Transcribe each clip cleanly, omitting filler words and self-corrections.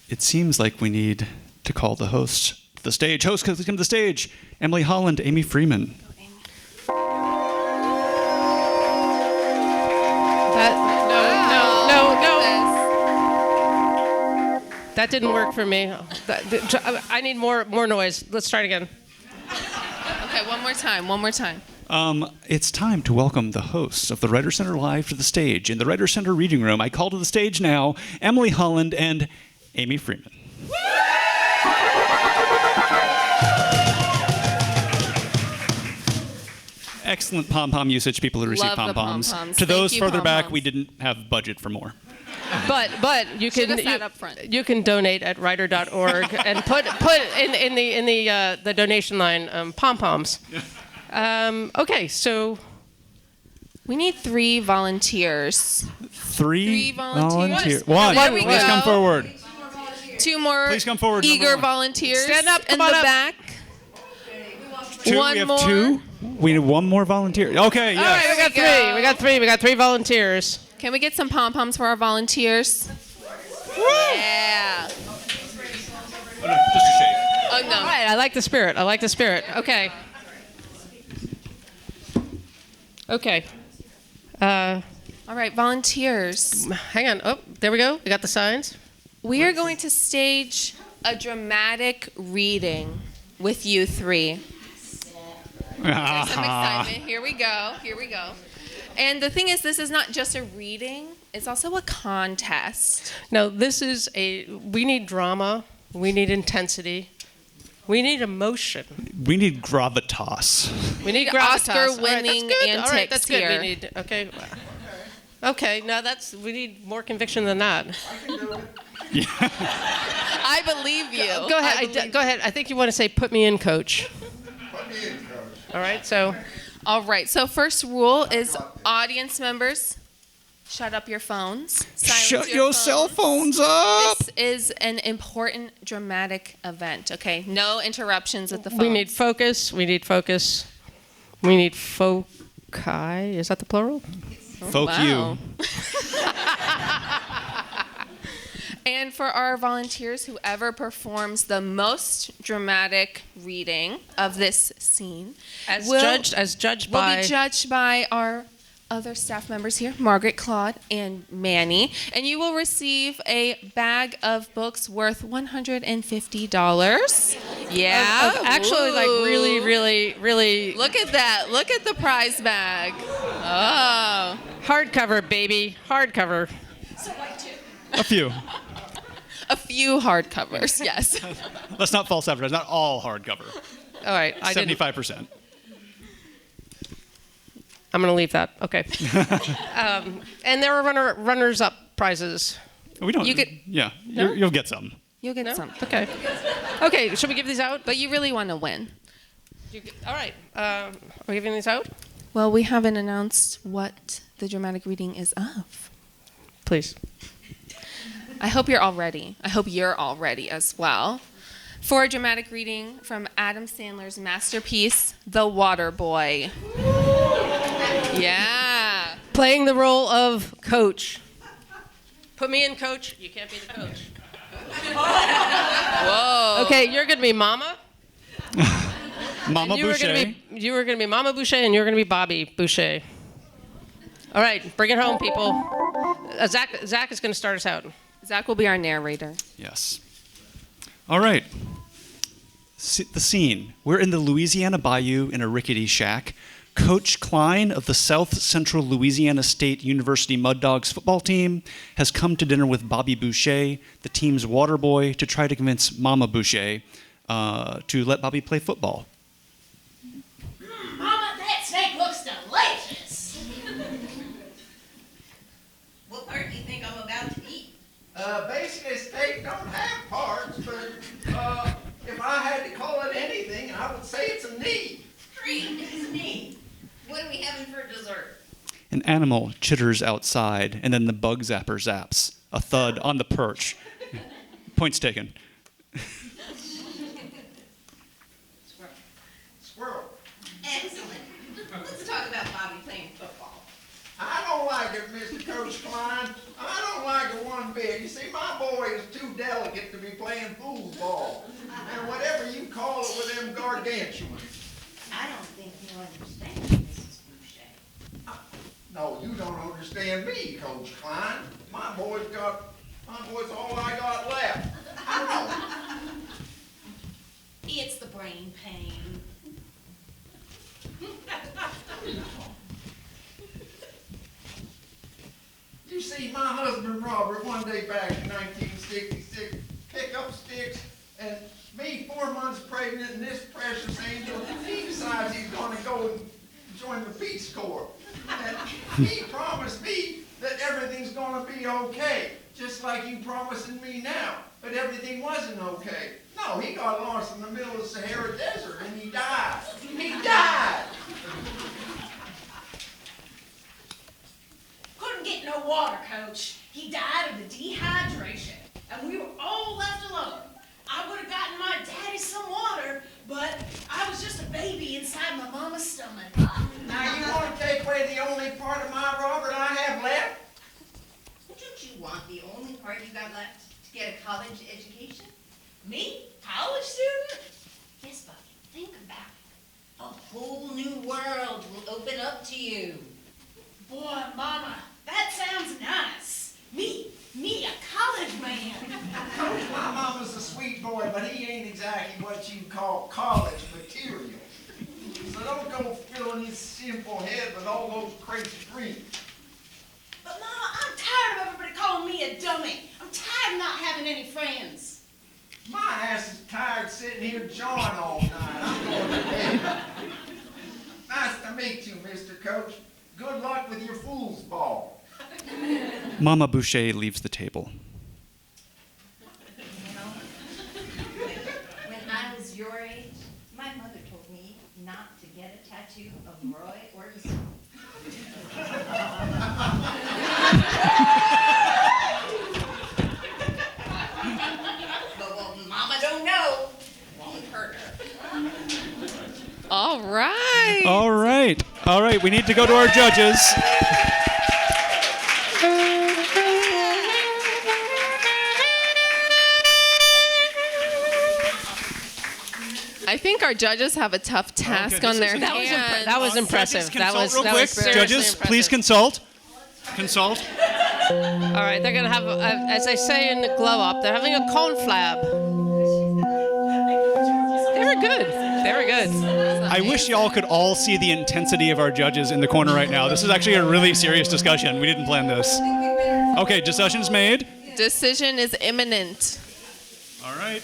it seems like we need to call the host to the stage. Host, please come to the stage. Emily Holland, Amy Freeman. That didn't work for me. I need more noise. Let's try it again. Okay, one more time. It's time to welcome the hosts of the Writer Center Live to the stage. In the Writer Center reading room, I call to the stage now Emily Holland and Amy Freeman. Excellent pom-pom usage, people who receive pom-poms. To those further back, we didn't have budget for more. But you can donate at writer.org and put in the donation line pom-poms. Okay, so we need 3 volunteers. Three volunteers. One. Please come forward. 2 more. Please come forward. Eager volunteers. Stand up. In the back. We have 2. We need 1 more volunteer. Okay, yes. All right, we got 3. We got 3 volunteers. Can we get some pom-poms for our volunteers? Yeah. Oh, no, just a shake. Oh, no. All right, I like the spirit. Okay. Okay. All right, volunteers. Hang on. Oh, there we go. We got the signs. We are going to stage a dramatic reading with you 3. There's some excitement. Here we go. And the thing is, this is not just a reading. It's also a contest. No, we need drama. We need intensity. We need emotion. We need gravitas. We need gravitas. Oscar-winning antics. All right, that's good. Here. We need, okay, now we need more conviction than that. Yeah. I believe you. Go ahead. Go ahead. I think you want to say, put me in, coach. Put me in, coach. All right, so first rule is audience members, shut up your phones. Shut your cell phones up. This is an important dramatic event, okay? No interruptions with the phones. We need focus. We need foci. Is that the plural? Folk you. And for our volunteers, whoever performs the most dramatic reading of this scene will be judged by our other staff members here, Margaret, Claude, and Manny. And you will receive a bag of books worth $150. Yeah. Actually, like really. Look at that. Look at the prize bag. Oh. Hardcover, baby. Hardcover. A few. A few hardcovers, yes. Let's not false advertise. Not all hardcover. All right. 75%. I'm going to leave that. Okay. And there are runners-up prizes. We don't. No? You'll get some. You'll get some. Okay. Okay. Should we give these out? But you really want to win. All right. Are we giving these out? Well, we haven't announced what the dramatic reading is of. Please. I hope you're all ready. I hope you're all ready as well. For a dramatic reading from Adam Sandler's masterpiece, The Water Boy. Yeah. Playing the role of coach. Put me in, coach. You can't be the coach. Whoa. Okay, you're going to be Mama. Mama Boucher. You were going to be Mama Boucher, and you're going to be Bobby Boucher. All right, bring it home, people. Zach is going to start us out. Zach will be our narrator. Yes. All right. The scene. We're in the Louisiana Bayou in a rickety shack. Coach Klein of the South Central Louisiana State University Mud Dogs football team has come to dinner with Bobby Boucher, the team's water boy, to try to convince Mama Boucher to let Bobby play football. Mama, that steak looks delicious. What part do you think I'm about to eat? Basically, steak don't have parts, but if I had to call it anything, I would say it's a knee. Great, it's me. What are we having for dessert? An animal chitters outside, and then the bug zapper zaps. A thud on the perch. Points taken. Squirrel. Excellent. Let's talk about Bobby playing football. I don't like it, Mr. Coach Klein. I don't like you one bit. You see, my boy is too delicate to be playing foosball. And whatever you call it with them gargantuans. I don't think you understand, Mrs. Boucher. No, you don't understand me, Coach Klein. My boy's all I got left. It's the brain pain. You see, my husband Robert, one day back in 1966, picked up sticks, and me, 4 months pregnant, and this precious angel, he decides he's going to go and join the Peace Corps. And he promised me that everything's going to be okay, just like you promising me now. But everything wasn't okay. No, he got lost in the middle of the Sahara Desert, and he died. He died! Couldn't get no water, Coach. He died of the dehydration, and we were all left alone. I would have gotten my daddy some water, but I was just a baby inside my mama's stomach. Now, you want to take away the only part of my Robert I have left? Don't you want the only part you got left to get a college education? Me? College student? Yes, but think about it. A whole new world will open up to you. Boy, Mama, that sounds nice. Me, a college man. Coach, my mama's a sweet boy, but he ain't exactly what you call college material. So don't go filling his simple head with all those crazy dreams. But Mama, I'm tired of everybody calling me a dummy. I'm tired of not having any friends. My ass is tired sitting here jawing all night. I'm going to bed. Nice to meet you, Mr. Coach. Good luck with your fool's ball. Mama Boucher leaves the table. When I was your age, my mother told me not to get a tattoo of Roy Orbison. But what Mama don't know won't hurt her. All right. All right. All right. We need to go to our judges. I think our judges have a tough task on their hands. That was impressive. Judges, That consult was real that quick. was seriously Judges, impressive. please consult. Consult. All right, they're gonna have, as they say in the glow up, they're having a conflab. Very good. Very good. I wish y'all could all see the intensity of our judges in the corner right now. This is actually a really serious discussion. We didn't plan this. Okay, decision's made. Decision is imminent. All right.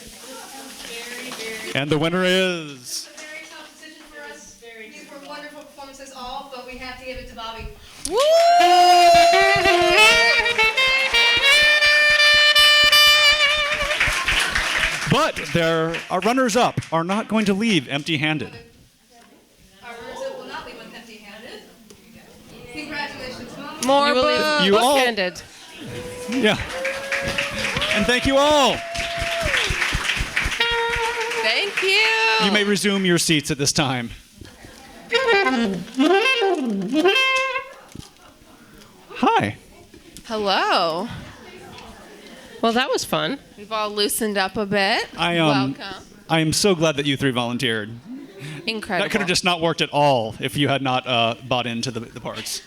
And the winner is... Very tough decision for us. These were wonderful performances all, but we have to give it to Bobby. Woo! But our runners-up are not going to leave empty-handed. Our runners will not leave us empty-handed. Congratulations, Mom. More You will books. leave You all- book-handed. Yeah. And thank you all. Thank you. You may resume your seats at this time. Hi. Hello. Well, that was fun. We've all loosened up a bit. I Welcome. am so glad that you three volunteered. Incredible. That could have just not worked at all if you had not bought into the parts.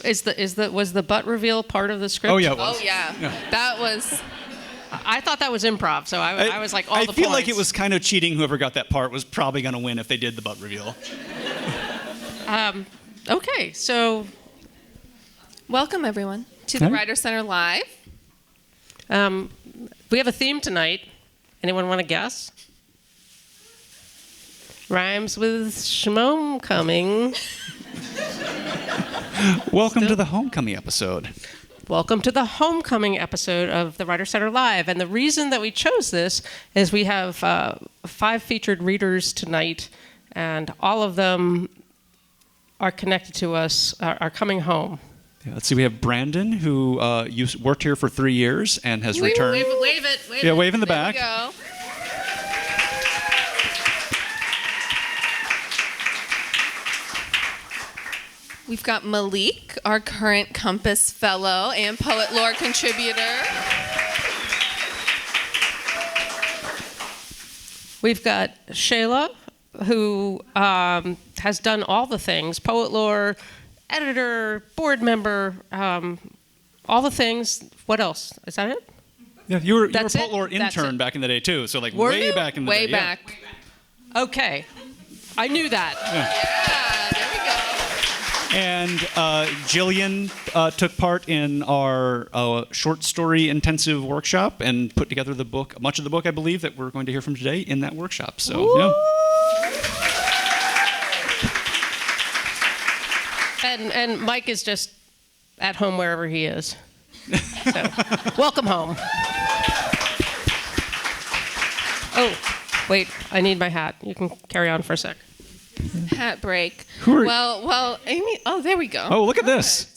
Was the butt reveal part of the script? Oh yeah, it was. Oh yeah. That was. I thought that was improv, so I was like, all the I feel like points. it was kind of cheating. Whoever got that part was probably going to win if they did the butt reveal. Okay, so Welcome everyone to the Hi. Writer Center Live. we have a theme tonight. Anyone want to guess? Rhymes with Homecoming. Welcome to the homecoming episode. Welcome to the homecoming episode of the Writer Center Live. And the reason that we chose this is we have 5 featured readers tonight, and all of them are connected to us, are coming home. Yeah, let's see. We have Brandon, who worked here for 3 years and has returned. Wave it. Yeah, wave in the There back. we go. We've got Malik, our current Compass Fellow and Poet Lore contributor. We've got Shayla, who has done all the things, Poet Lore, editor, board member, all the things. What else? Is that it? Yeah, you were a That's Poet Lore it? That's intern it. back in the day too. So like Were way you? back in the Way day. yeah. back. Okay. I knew that. Yeah, there we go. And Jillian took part in our short story intensive workshop and put together the book, much of the book, I believe, that we're going to hear from today in that workshop. So, yeah. And Mike is just at home wherever he is. So, welcome home. Oh, wait, I need my hat. You can carry on for a sec. Hat break. Who are- Well, Amy. Oh, there we go. Oh, look at this.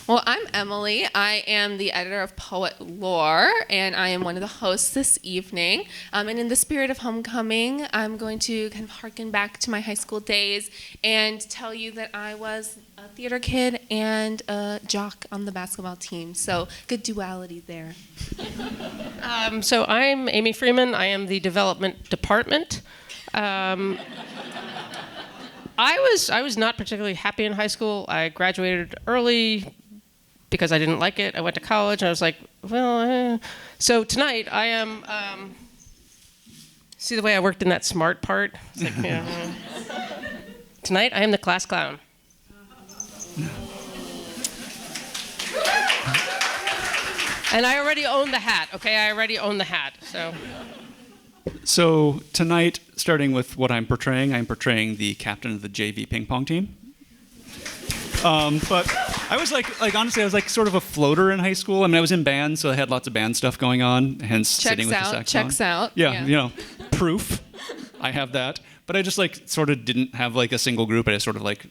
Well, I'm Emily. I am the editor of Poet Lore, and I am one of the hosts this evening. And in the spirit of homecoming, I'm going to kind of harken back to my high school days and tell you that I was a theater kid and a jock on the basketball team. So good duality there. So I'm Amy Freeman. I am the development department. I was not particularly happy in high school. I graduated early because I didn't like it. I went to college and I was like, well, So tonight I am, see the way I worked in that smart part? It's like, Tonight I am the class clown. And I already own the hat, okay? I already own the hat, so. So tonight, starting with what I'm portraying the captain of the JV ping pong team. But I was like honestly, I was like sort of a floater in high school. I mean, I was in band, so I had lots of band stuff going on. Hence, sitting with the saxophone. Checks out. Yeah, you know, proof. I have that. But I just like sort of didn't have like a single group. I just sort of like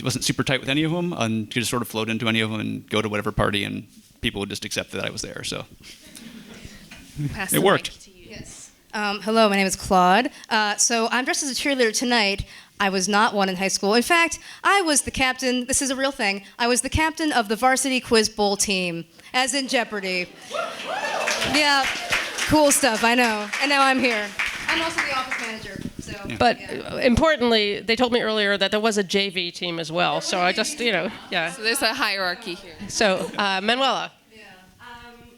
wasn't super tight with any of them, and could just sort of float into any of them and go to whatever party, and people would just accept that I was there. So Pass it the worked. mic to you. Yes. Hello, my name is Claude. So I'm dressed as a cheerleader tonight. I was not one in high school. In fact, I was the captain. This is a real thing. I was the captain of the varsity quiz bowl team, as in Jeopardy. Yeah, cool stuff, I know. And now I'm here. I'm also the office manager. So. Yeah. But importantly, they told me earlier that there was a JV team as well. So I just, yeah. So there's a hierarchy here. So, Manuela.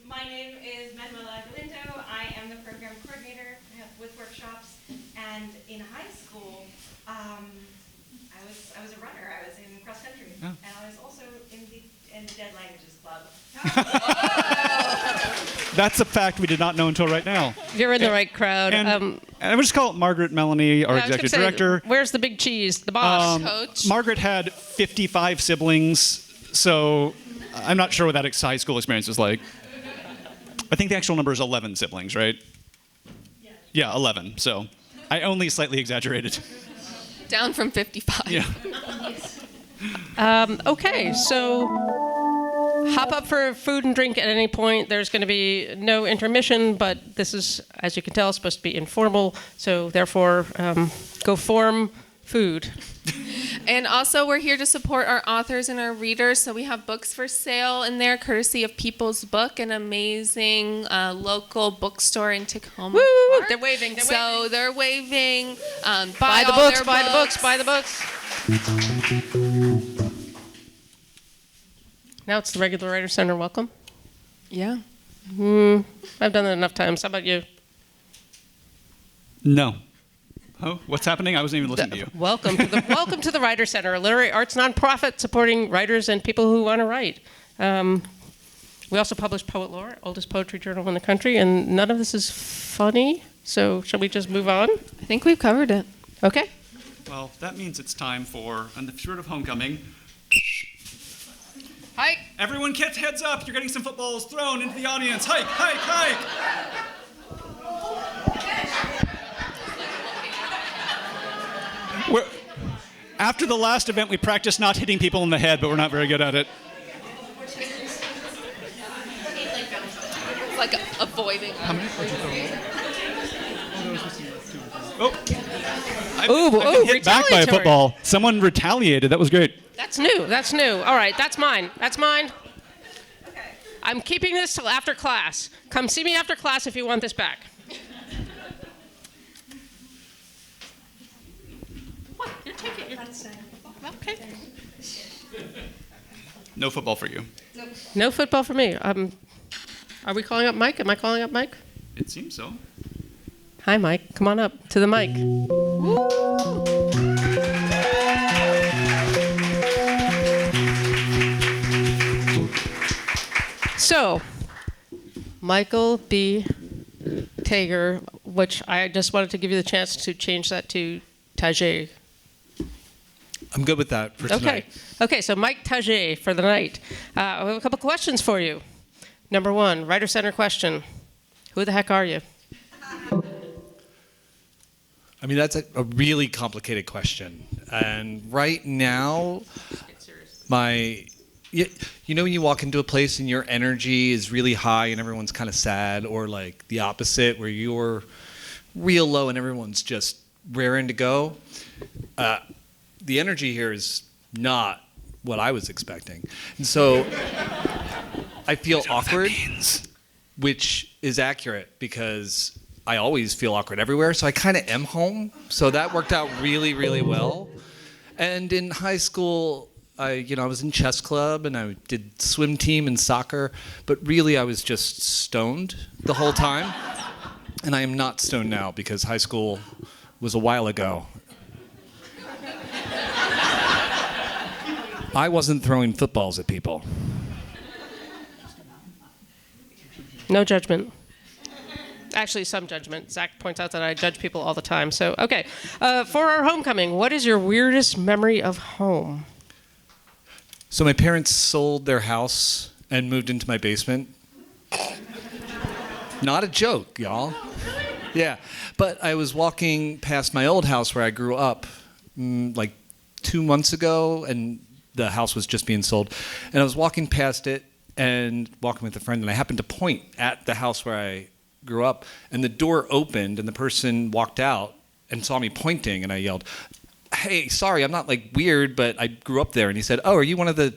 My name is Manuela Galindo. I am the program coordinator with workshops. And in high school, I was a runner. I was in cross country, and I was also in the Dead Languages Club. That's a fact we did not know until right now. You're in the right crowd. And I would just call it Margaret Melanie, our I was gonna executive say, director. Where's the big cheese? The boss. Coach. Margaret had 55 siblings, so I'm not sure what that high school experience was like. I think the actual number is 11 siblings, right? Yeah, 11. So I only slightly exaggerated. Down from 55. Yeah. Okay, so hop up for food and drink at any point. There's going to be no intermission, but this is, as you can tell, supposed to be informal. So therefore, go form food. And also, we're here to support our authors and our readers. So we have books for sale in there, courtesy of People's Book, an amazing local bookstore in Tacoma Woo! Park. They're waving. They're So waving. they're waving. Buy the all books. their Buy the books. Buy the books. Now it's the regular Writer Center. Welcome. Yeah. I've done that enough times. How about you? No. Oh, what's happening? I wasn't even listening to you. Welcome to the Writer Center, a literary arts nonprofit supporting writers and people who want to write. We also publish Poet Lore, oldest poetry journal in the country, and none of this is funny. So shall we just move on? I think we've covered it. Okay. Well, that means it's time for, in the spirit of homecoming, Hike. everyone get heads up. You're getting some footballs thrown into the audience. Hike, hike, hike. After the last event, we practiced not hitting people in the head, but we're not very good at it. It's like avoiding. How many? Oh. I've been hit back by a retaliatory. football. Someone retaliated. That was great. That's new. That's new. All right, that's mine. That's mine. Okay. I'm keeping this till after class. Come see me after class if you want this back. What? You're taking it. Okay. No football for you. No football for me. Are we calling up Mike? Am I calling up Mike? It seems so. Hi, Mike. Come on up to the mic. So, Michael B. Tager, which I just wanted to give you the chance to change that to Tajay. I'm good with that for Okay. tonight. Okay, so Mike Tajay for the night. I have a couple questions for you. Number one, writer center question. Who the heck are you? I mean, that's a really complicated question. And right now, you know when you walk into a place and your energy is really high and everyone's kind of sad, or like the opposite where you're real low and everyone's just raring to go? The energy here is not what I was expecting. And so I feel awkward, which is accurate because I always feel awkward everywhere. So I kind of am home. So that worked out really, really well. And in high school, I was in chess club and I did swim team and soccer, but really I was just stoned the whole time. And I am not stoned now because high school was a while ago. I wasn't throwing footballs at people. No judgment. Actually, some judgment. Zach points out that I judge people all the time. So, okay. For our homecoming, what is your weirdest memory of home? So my parents sold their house and moved into my basement. Not a joke, y'all. Yeah. But I was walking past my old house where I grew up like 2 months ago, and the house was just being sold. And I was walking past it and walking with a friend, and I happened to point at the house where I grew up, and the door opened, and the person walked out and saw me pointing, and I yelled, "Hey, sorry, I'm not like weird, but I grew up there." And he said, "Oh, are you one of the..."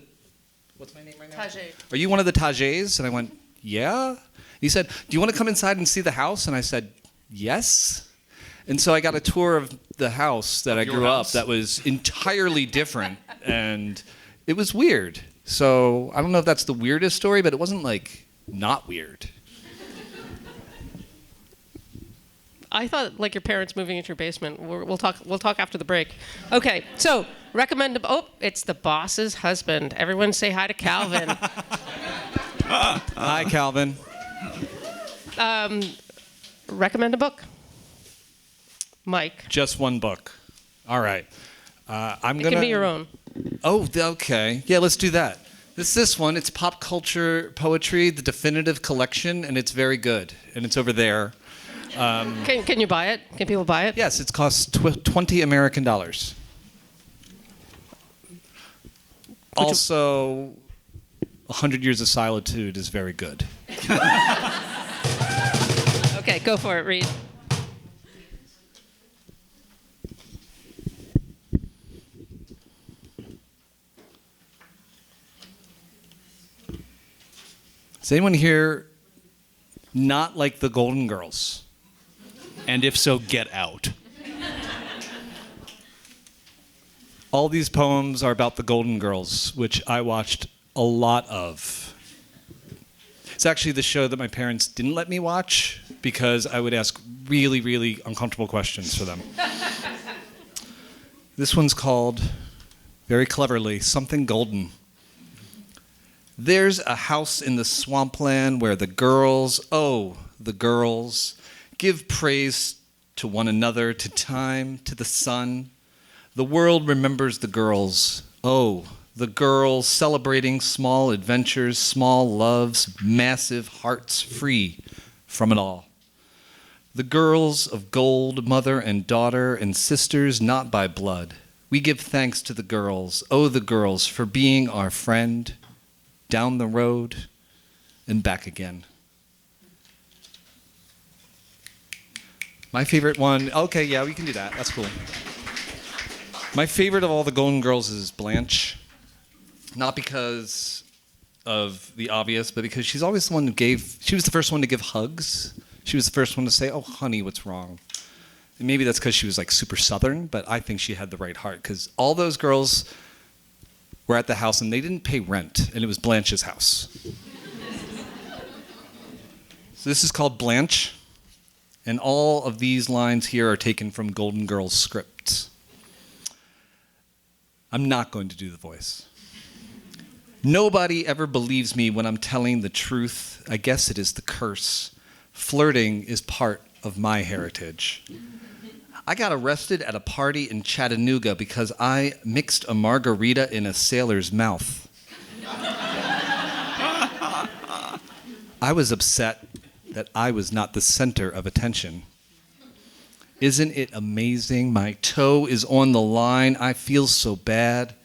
What's my name right now? Tajay. "Are you one of the Tajays?" And I went, "Yeah." He said, "Do you want to come inside and see the house?" And I said, "Yes." And so I got a tour of the house that I grew up that was entirely different, and it was weird. So I don't know if that's the weirdest story, but it wasn't like not weird. I thought like your parents moving into your basement. We'll talk after the break. Okay, so recommend. Oh, it's the boss's husband. Everyone say hi to Calvin. Hi, Calvin. Recommend a book. Mike. Just one book. All right. It can be your own. Oh, okay. Yeah, let's do that. This one. It's pop culture poetry, the definitive collection, and it's very good. And it's over there. Can you buy it? Can people buy it? Yes, it costs $20 American. Also, 100 Years of Solitude is very good. Okay, go for it, Reed. Is anyone here not like the Golden Girls? And if so, get out. All these poems are about the Golden Girls, which I watched a lot of. It's actually the show that my parents didn't let me watch because I would ask really, really uncomfortable questions for them. This one's called, very cleverly, Something Golden. There's a house in the swampland where the girls, oh, the girls, give praise to one another, to time, to the sun. The world remembers the girls, oh, the girls celebrating small adventures, small loves, massive hearts free from it all. The girls of gold, mother and daughter and sisters not by blood. We give thanks to the girls, oh, the girls, for being our friend, down the road and back again. My favorite one, okay, yeah, we can do that. That's cool. My favorite of all the Golden Girls is Blanche. Not because of the obvious, but because she's always the one she was the first one to give hugs. She was the first one to say, "Oh, honey, what's wrong?" And maybe that's because she was like super Southern, but I think she had the right heart because all those girls were at the house and they didn't pay rent, and it was Blanche's house. So this is called Blanche, and all of these lines here are taken from Golden Girls scripts. I'm not going to do the voice. Nobody ever believes me when I'm telling the truth. I guess it is the curse. Flirting is part of my heritage. I got arrested at a party in Chattanooga because I mixed a margarita in a sailor's mouth. I was upset that I was not the center of attention. Isn't it amazing? My toe is on the line. I feel so bad.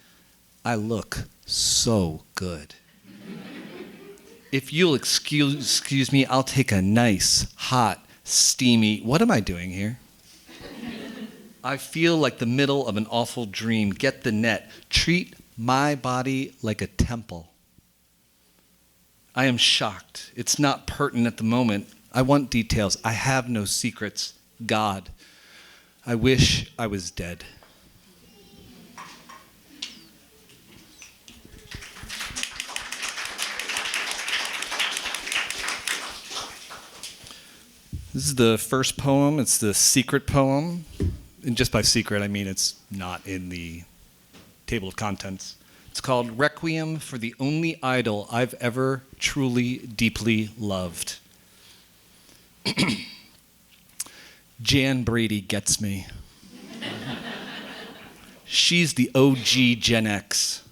I look so good. If you'll excuse me, I'll take a nice, hot, steamy... What am I doing here? I feel like the middle of an awful dream. Get the net. Treat my body like a temple. I am shocked. It's not pertinent at the moment. I want details. I have no secrets. God, I wish I was dead. This is the first poem. It's the secret poem. And just by secret, I mean it's not in the table of contents. It's called Requiem for the Only Idol I've Ever Truly, Deeply Loved. Jan Brady gets me. She's the OG Gen X.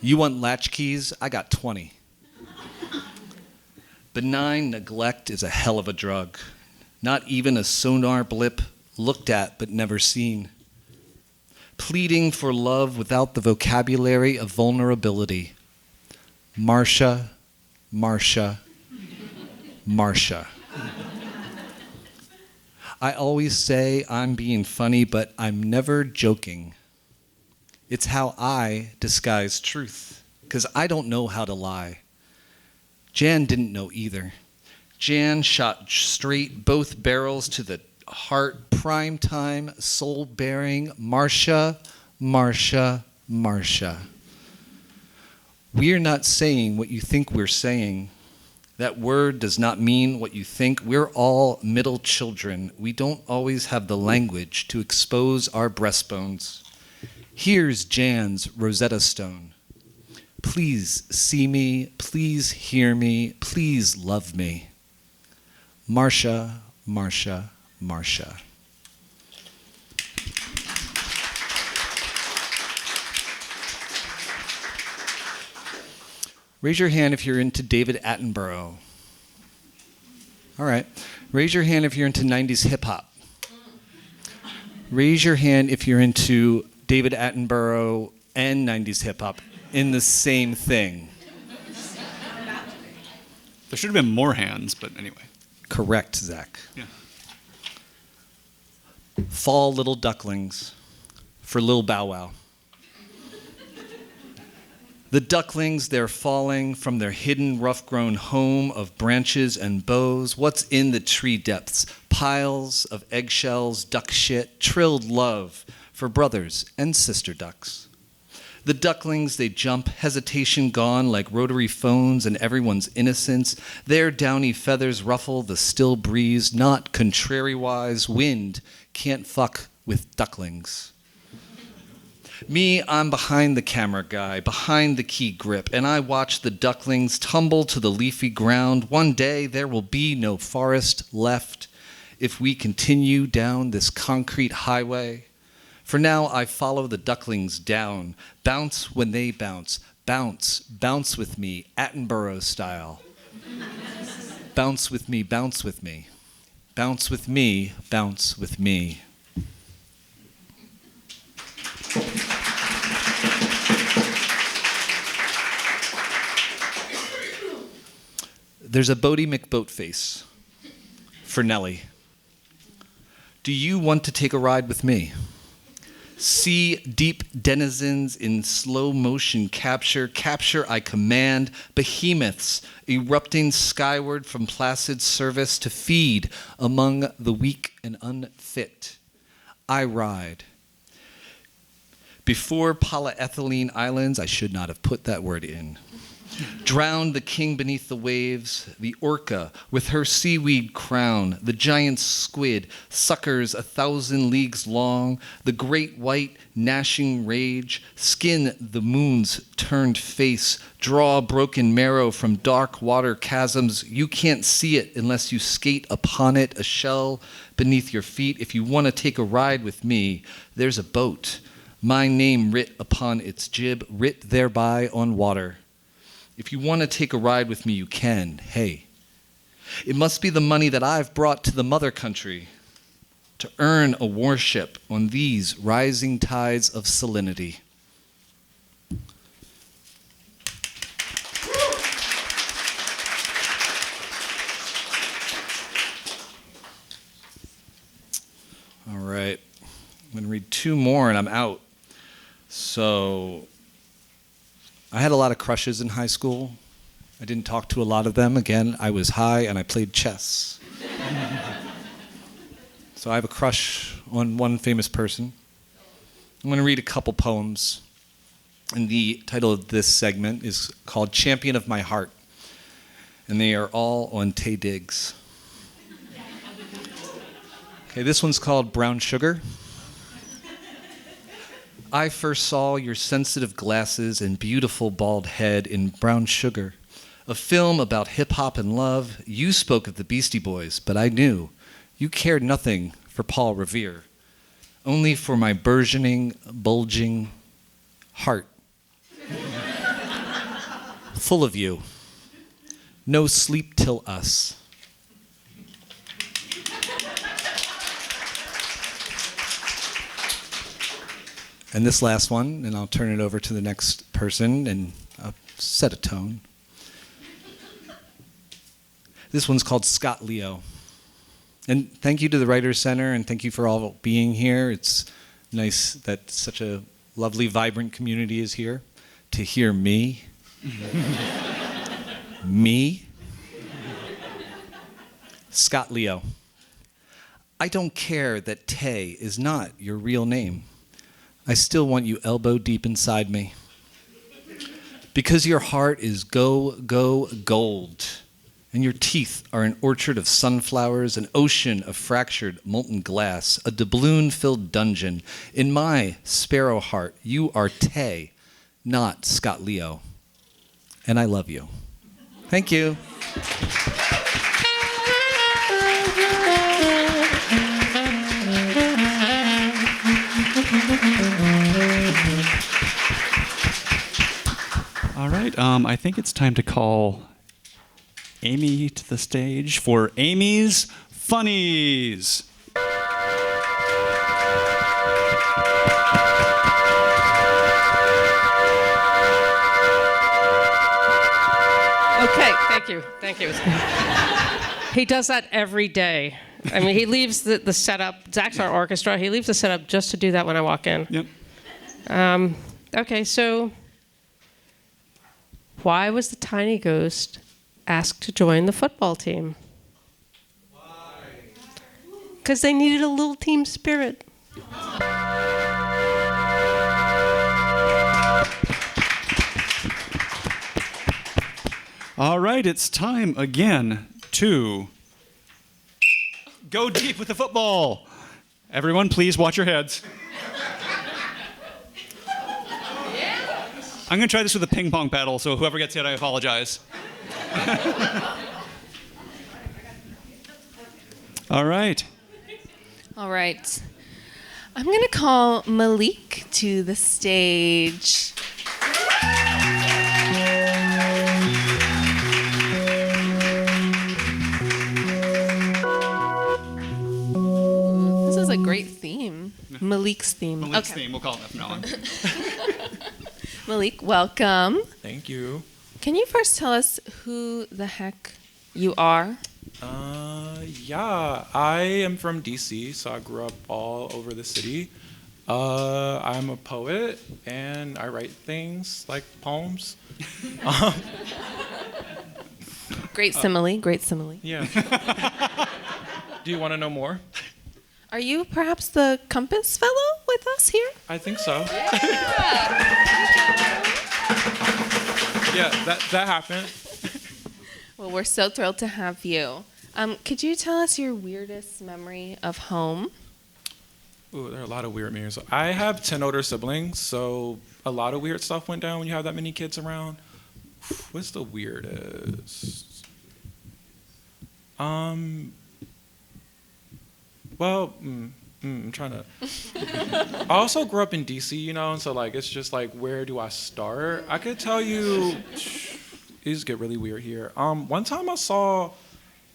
You want latchkeys? I got 20. Benign neglect is a hell of a drug. Not even a sonar blip, looked at but never seen. Pleading for love without the vocabulary of vulnerability. Marcia, Marcia, Marcia. I always say I'm being funny, but I'm never joking. It's how I disguise truth, because I don't know how to lie. Jan didn't know either. Jan shot straight, both barrels to the heart, prime time, soul-bearing, Marcia, Marcia, Marcia. We're not saying what you think we're saying. That word does not mean what you think. We're all middle children. We don't always have the language to expose our breastbones. Here's Jan's Rosetta Stone. Please see me, please hear me, please love me. Marcia, Marcia, Marcia. Raise your hand if you're into David Attenborough. All right. Raise your hand if you're into 90s hip hop. Raise your hand if you're into David Attenborough and 90s hip hop in the same thing. There should have been more hands, but anyway. Correct, Zach. Yeah. Fall Little Ducklings for Lil Bow Wow. The ducklings, they're falling from their hidden, rough-grown home of branches and boughs. What's in the tree depths? Piles of eggshells, duck shit, trilled love for brothers and sister ducks. The ducklings, they jump, hesitation gone like rotary phones and everyone's innocence. Their downy feathers ruffle the still breeze, not contrary-wise. Wind can't fuck with ducklings. Me, I'm behind the camera guy, behind the key grip, and I watch the ducklings tumble to the leafy ground. One day there will be no forest left if we continue down this concrete highway. For now, I follow the ducklings down. Bounce when they bounce. Bounce, bounce with me, Attenborough style. Bounce with me, bounce with me. Bounce with me, bounce with me. There's a Bodie McBoatface for Nellie. Do you want to take a ride with me? See deep denizens in slow motion capture I command, behemoths erupting skyward from placid service to feed among the weak and unfit. I ride. Before polyethylene islands, I should not have put that word in. Drowned the king beneath the waves, the orca with her seaweed crown, the giant squid, suckers 1,000 leagues long, the great white gnashing rage, skin the moon's turned face, draw broken marrow from dark water chasms. You can't see it unless you skate upon it, a shell beneath your feet. If you want to take a ride with me, there's a boat, my name writ upon its jib, writ thereby on water. If you want to take a ride with me, you can. Hey, it must be the money that I've brought to the mother country to earn a warship on these rising tides of salinity. All right, I'm going to read 2 more and I'm out. So I had a lot of crushes in high school. I didn't talk to a lot of them. Again, I was high and I played chess. So I have a crush on one famous person. I'm going to read a couple poems. And the title of this segment is called Champion of My Heart. And they are all on Taye Diggs. Okay, this one's called Brown Sugar. I first saw your sensitive glasses and beautiful bald head in Brown Sugar, a film about hip-hop and love. You spoke of the Beastie Boys, but I knew you cared nothing for Paul Revere, only for my burgeoning, bulging heart. Full of you. No sleep till us. And this last one, and I'll turn it over to the next person and I'll set a tone. This one's called Scott Leo. And thank you to the Writers Center and thank you for all being here. It's nice that such a lovely, vibrant community is here to hear me. Me. Scott Leo. I don't care that Taye is not your real name. I still want you elbow deep inside me. Because your heart is go gold, and your teeth are an orchard of sunflowers, an ocean of fractured molten glass, a doubloon-filled dungeon. In my sparrow heart, you are Taye, not Scott Leo. And I love you. Thank you. All right, I think it's time to call Amy to the stage for Amy's Funnies. Okay, thank you. He does that every day. I mean, he leaves the setup. Zach's our orchestra. He leaves the setup just to do that when I walk in. Yep. Okay, so why was the tiny ghost asked to join the football team? Why? Because they needed a little team spirit. All right, it's time again to go deep with the football. Everyone, please watch your heads. I'm going to try this with a ping pong paddle, so whoever gets hit, I apologize. All right. All right. I'm going to call Malik to the stage. This is a great theme. Malik's theme. Malik's theme, we'll call it that from now on. Malik, welcome. Thank you. Can you first tell us who the heck you are? Yeah, I am from DC, so I grew up all over the city. I'm a poet, and I write things like poems. Um, Great simile, great simile. yeah. Do you want to know more? Are you perhaps the Compass Fellow with us here? I think so. Yeah, that happened. Well, we're so thrilled to have you. Could you tell us your weirdest memory of home? Ooh, there are a lot of weird memories. I have 10 older siblings, so a lot of weird stuff went down when you have that many kids around. What's the weirdest? Well, I'm trying to. I also grew up in DC, you know, and so like it's just like where do I start? I could tell you, these get really weird here. One time I saw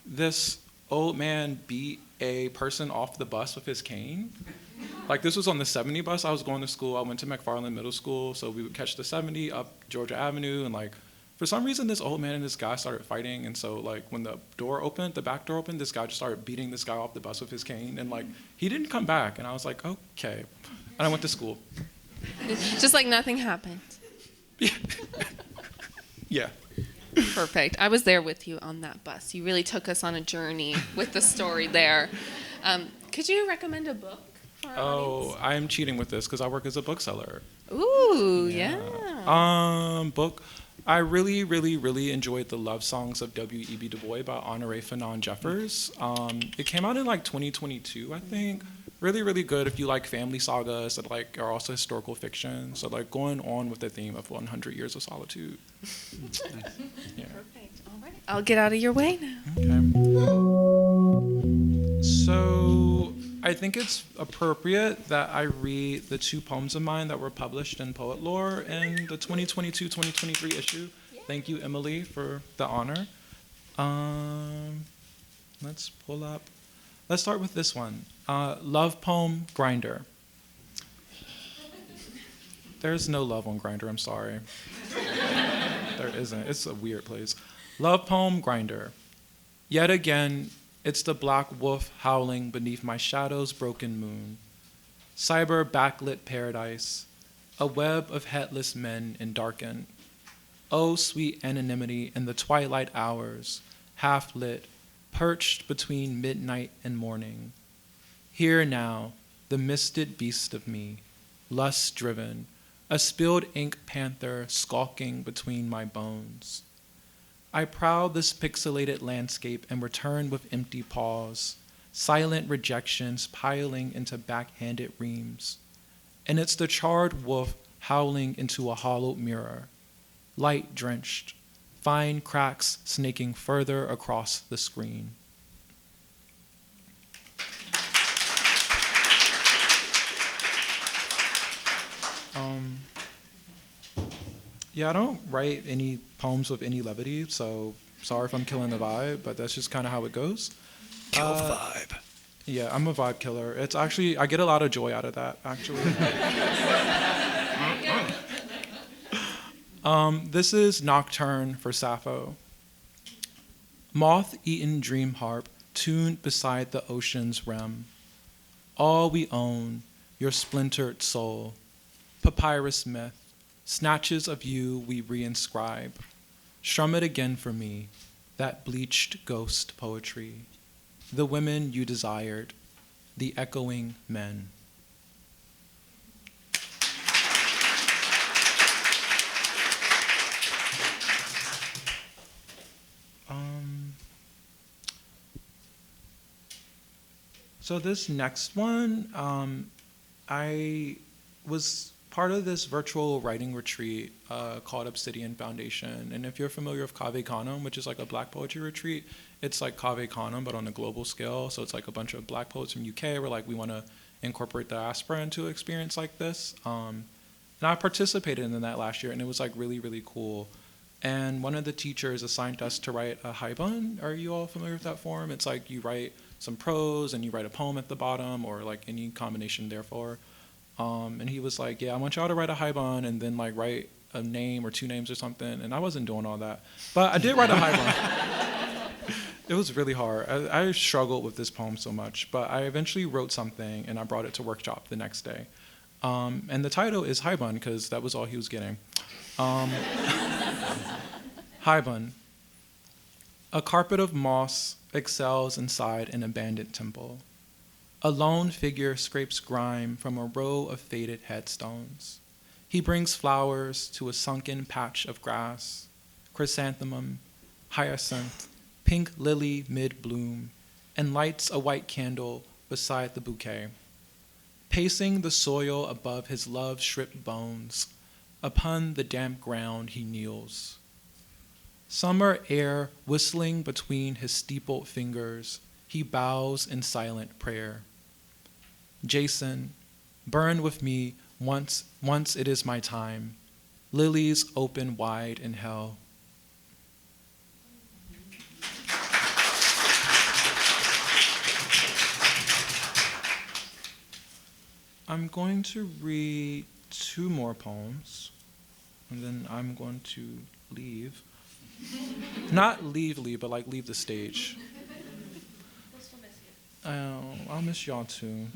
this old man beat a person off the bus with his cane. Like this was on the 70 bus. I was going to school. I went to McFarland Middle School, so we would catch the 70 up Georgia Avenue, and like for some reason this old man and this guy started fighting, and so like when the door opened, the back door opened, this guy just started beating this guy off the bus with his cane, and like he didn't come back, and I was like, okay, and I went to school. Just like nothing happened. Yeah. Perfect. I was there with you on that bus. You really took us on a journey with the story there. Could you recommend a book for our audience? I'm cheating with this because I work as a bookseller. Ooh, yeah. Book. I really, really, really enjoyed The Love Songs of W.E.B. Du Bois by Honoré Fanon Jeffers. It came out in like 2022, I think. Really, really good if you like family sagas that like are also historical fiction. So like going on with the theme of 100 Years of Solitude. Yeah. Perfect. All right. I'll get out of your way now. Okay. So I think it's appropriate that I read the 2 poems of mine that were published in Poet Lore in the 2022-2023 issue. Yeah. Thank you, Emily, for the honor. Let's pull up. Let's start with this one. Love poem, Grinder. There's no love on Grinder, I'm sorry. There isn't. It's a weird place. Love poem, Grinder. Yet again, it's the black wolf howling beneath my shadow's broken moon. Cyber backlit paradise, a web of headless men in darken. Oh, sweet anonymity in the twilight hours, half lit, perched between midnight and morning. Here now, the misted beast of me, lust-driven, a spilled ink panther skulking between my bones. I prowl this pixelated landscape and return with empty paws, silent rejections piling into backhanded reams. And it's the charred wolf howling into a hollowed mirror, light-drenched, fine cracks snaking further across the screen. Yeah, I don't write any poems with any levity, so sorry if I'm killing the vibe, but that's just kind of how it goes. Kill the vibe. Yeah, I'm a vibe killer. It's actually, I get a lot of joy out of that, actually. This is Nocturne for Sappho. Moth-eaten dream harp tuned beside the ocean's rim. All we own, your splintered soul. Papyrus myth, snatches of you we reinscribe. Strum it again for me, that bleached ghost poetry. The women you desired, the echoing men. So this next one, I was part of this virtual writing retreat called Obsidian Foundation. And if you're familiar with Cave Canem, which is like a black poetry retreat, it's like Cave Canem, but on a global scale. So it's like a bunch of black poets from UK where like we want to incorporate diaspora into an experience like this. And I participated in that last year, and it was like really, really cool. And one of the teachers assigned us to write a haibun. Are you all familiar with that form? It's like you write some prose and you write a poem at the bottom, or like any combination therefore. And he was like, yeah, I want y'all to write a haibun and then like write a name or two names or something. And I wasn't doing all that, but I did write a haibun. It was really hard. I struggled with this poem so much, but I eventually wrote something and I brought it to workshop the next day. And the title is Hi Bun, because that was all he was getting. Hi Bun. A carpet of moss excels inside an abandoned temple. A lone figure scrapes grime from a row of faded headstones. He brings flowers to a sunken patch of grass, chrysanthemum, hyacinth, pink lily mid-bloom, and lights a white candle beside the bouquet. Pacing the soil above his love-stripped bones, upon the damp ground he kneels. Summer air whistling between his steepled fingers, he bows in silent prayer. Jason, burn with me once it is my time. Lilies open wide in hell. I'm going to read 2 more poems, and then I'm going to leave. Not leave, but like leave the stage. We'll still miss you. I'll miss y'all too.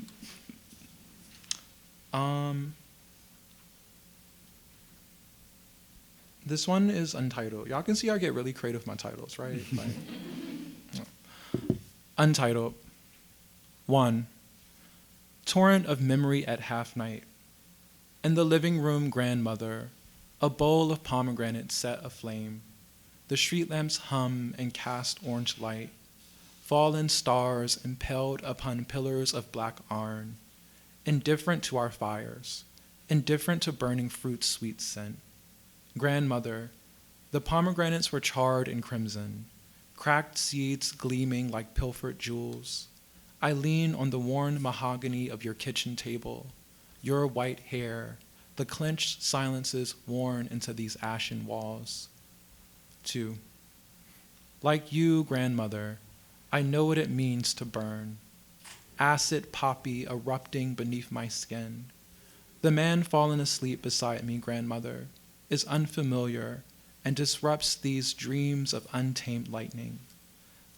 This one is untitled. Y'all can see I get really creative with my titles, right? Like, no. Untitled. 1. Torrent of memory at half night. In the living room, grandmother, a bowl of pomegranate set aflame. The street lamps hum and cast orange light. Fallen stars impaled upon pillars of black iron. Indifferent to our fires, indifferent to burning fruit's sweet scent. Grandmother, the pomegranates were charred and crimson, cracked seeds gleaming like pilfered jewels. I lean on the worn mahogany of your kitchen table, your white hair, the clenched silences worn into these ashen walls. 2. Like you, grandmother, I know what it means to burn. Acid poppy erupting beneath my skin. The man fallen asleep beside me, grandmother, is unfamiliar and disrupts these dreams of untamed lightning.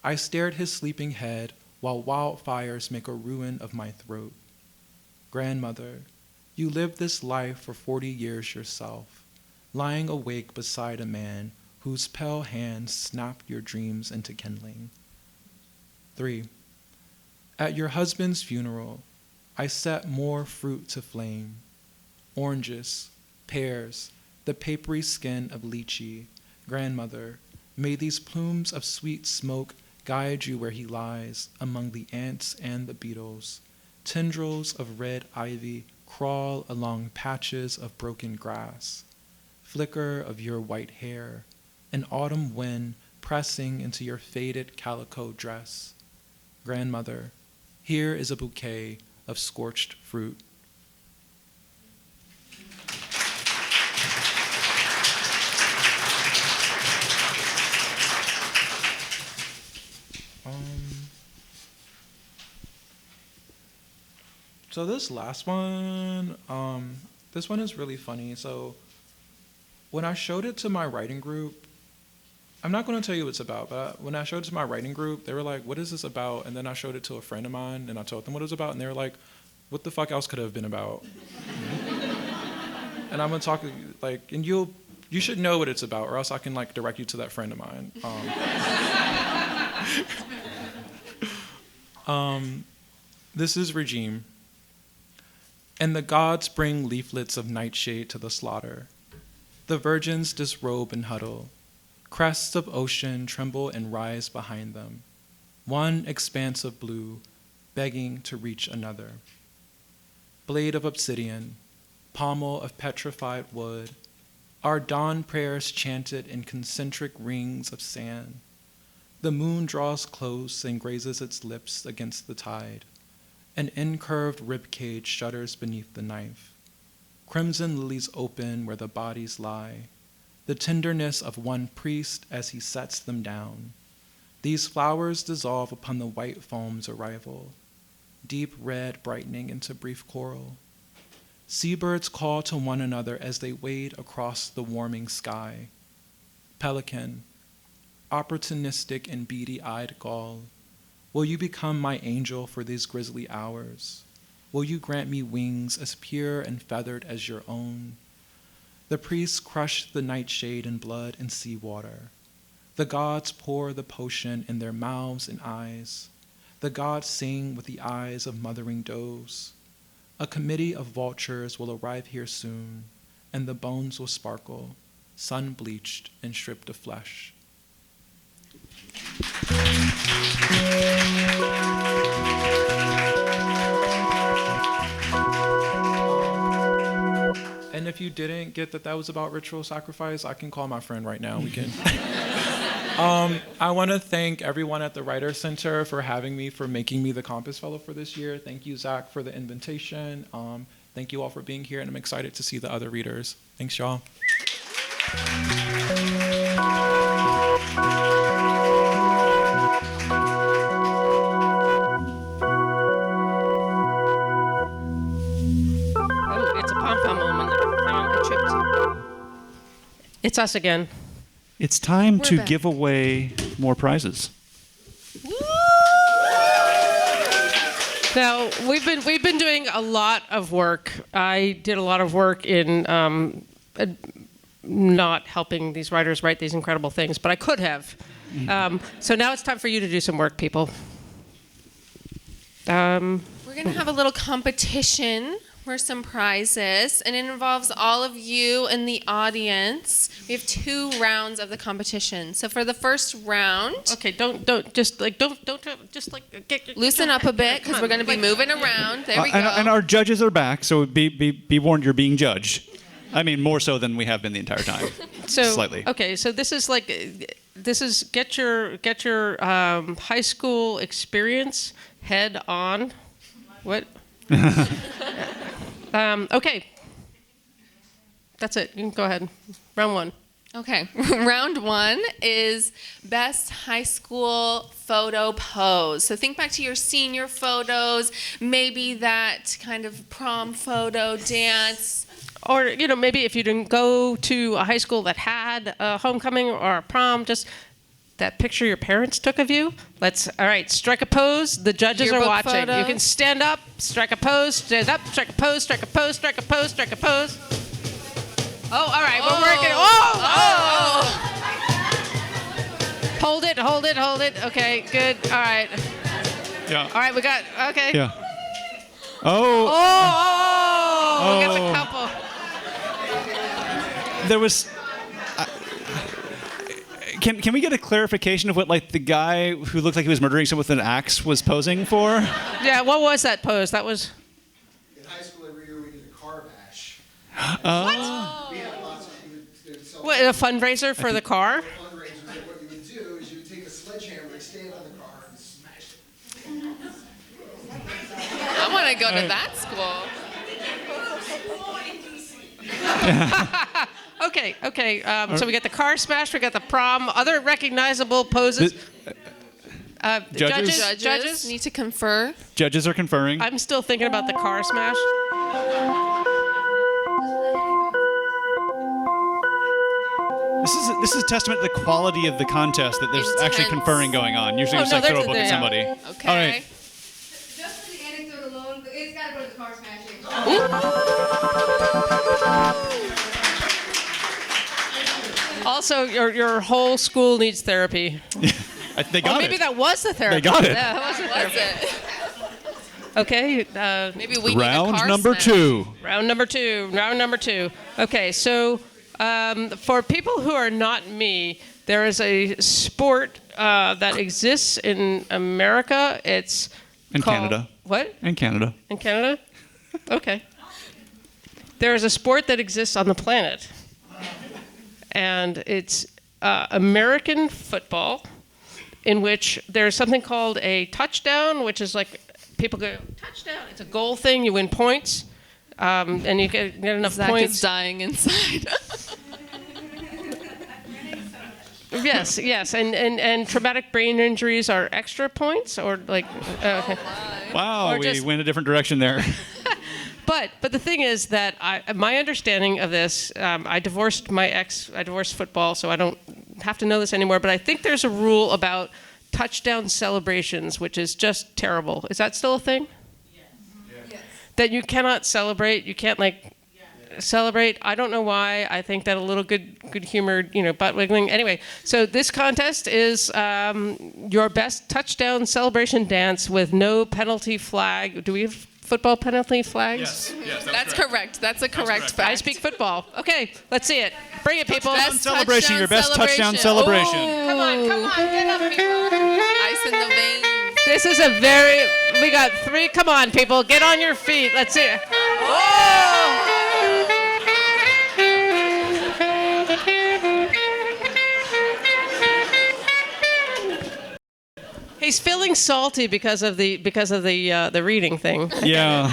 I stare at his sleeping head while wildfires make a ruin of my throat. Grandmother, you lived this life for 40 years yourself, lying awake beside a man whose pale hands snapped your dreams into kindling. 3. At your husband's funeral, I set more fruit to flame. Oranges, pears, the papery skin of lychee. Grandmother, may these plumes of sweet smoke guide you where he lies among the ants and the beetles. Tendrils of red ivy crawl along patches of broken grass. Flicker of your white hair, an autumn wind pressing into your faded calico dress. Grandmother, here is a bouquet of scorched fruit. So this last one, this one is really funny. So when I showed it to my writing group, I'm not going to tell you what it's about, but when I showed it to my writing group, they were like, what is this about? And then I showed it to a friend of mine, and I told them what it was about, and they were like, what the fuck else could it have been about? And I'm going to talk, like, and you should know what it's about, or else I can, like, direct you to that friend of mine. This is Regime. And the gods bring leaflets of nightshade to the slaughter. The virgins disrobe and huddle. Crests of ocean tremble and rise behind them. One expanse of blue, begging to reach another. Blade of obsidian, pommel of petrified wood. Our dawn prayers chanted in concentric rings of sand. The moon draws close and grazes its lips against the tide. An incurved ribcage shudders beneath the knife. Crimson lilies open where the bodies lie. The tenderness of one priest as he sets them down. These flowers dissolve upon the white foam's arrival, deep red brightening into brief coral. Seabirds call to one another as they wade across the warming sky. Pelican, opportunistic and beady-eyed Gaul? Will you become my angel for these grisly hours? Will you grant me wings as pure and feathered as your own? The priests crush the nightshade in blood and seawater. The gods pour the potion in their mouths and eyes. The gods sing with the eyes of mothering does. A committee of vultures will arrive here soon, and the bones will sparkle, sun-bleached and stripped of flesh. And if you didn't get that was about ritual sacrifice, I can call my friend right now. We can. I want to thank everyone at the Writer Center for having me, for making me the Compass Fellow for this year. Thank you, Zach, for the invitation. Thank you all for being here, and I'm excited to see the other readers. Thanks, y'all. Oh, it's a pom-pom moment. I tripped. It's us again. It's time We're to back. give away more prizes. Now we've been doing a lot of work. I did a lot of work in not helping these writers write these incredible things, but I could have. So now it's time for you to do some work, people. We're going to have a little competition for some prizes, and it involves all of you in the audience. We have 2 rounds of the competition. So for the first round, Okay, don't get loosen up a bit because we're going to be moving around. There we go. And our judges are back, so be warned, you're being judged. I mean, more so than we have been the entire time. So Slightly. Okay, so this is get your high school experience head on. What? Okay. That's it. You can go ahead. Round 1. Okay, round 1 is best high school photo pose. So think back to your senior photos, maybe that kind of prom photo dance. Or, maybe if you didn't go to a high school that had a homecoming or a prom, just that picture your parents took of you. All right, strike a pose. The judges are Yearbook watching. photo. You can stand up, strike a pose, stand up, strike a pose, strike a pose, strike a pose, strike a pose. Oh, all right, we're working. Hold it. Okay, good. All right. Yeah. All right, we got, okay. Yeah. Oh. We got the couple. There was. Can we get a clarification of what the guy who looked like he was murdering someone with an axe was posing for? Yeah, what was that pose? That was. In high school every year we did a car bash. Oh. We had lots of What, a fundraiser for the car? fundraisers, and what you would do is you would take a sledgehammer and stand on the car and smash it. I want to go to that school. Okay. So we got the car smash, we got the prom, other recognizable poses. Judges? Judges need to confer. Judges are conferring. I'm still thinking about the car smash. This is a testament to the quality of the contest that there's actually Intense. conferring going on. Usually Oh, you no, just throw a there's- book at yeah. somebody. Okay. All right. Just for the anecdote alone, it's got to go to the car smashing. Also, your whole school needs therapy. They got Maybe it. that was the therapy. They got it. Yeah, that was the Was therapy. it? Okay. Maybe we need a Round car number smash. 2. Round number two. Okay, so for people who are not me, there is a sport that exists in America. It's In called, Canada. What? In Canada. In Canada? Okay. There is a sport that exists on the planet, and it's American football, in which there's something called a touchdown, which is like people go, touchdown. It's a goal thing. You win points, and you get enough Zach points. is dying inside. Yes, and traumatic brain injuries are extra points, or like. Okay. Wow, Or we just- went a different direction there. But the thing is that my understanding of this, I divorced my ex. I divorced football, so I don't have to know this anymore, but I think there's a rule about touchdown celebrations, which is just terrible. Is that still a thing? Yes. That you cannot celebrate, you can't celebrate. I don't know why. I think that a little good-humored, butt wiggling. Anyway, so this contest is your best touchdown celebration dance with no penalty flag. Do we have football penalty flags? Yes, That's correct. That's a correct fact. I speak football. Okay, let's see it. Bring it, people. Touchdown celebration, your best touchdown celebration. Come on, get up, people. Ice in the veins. This is we got 3. Come on, people, get on your feet. Let's see it. He's feeling salty because of the reading thing. Yeah.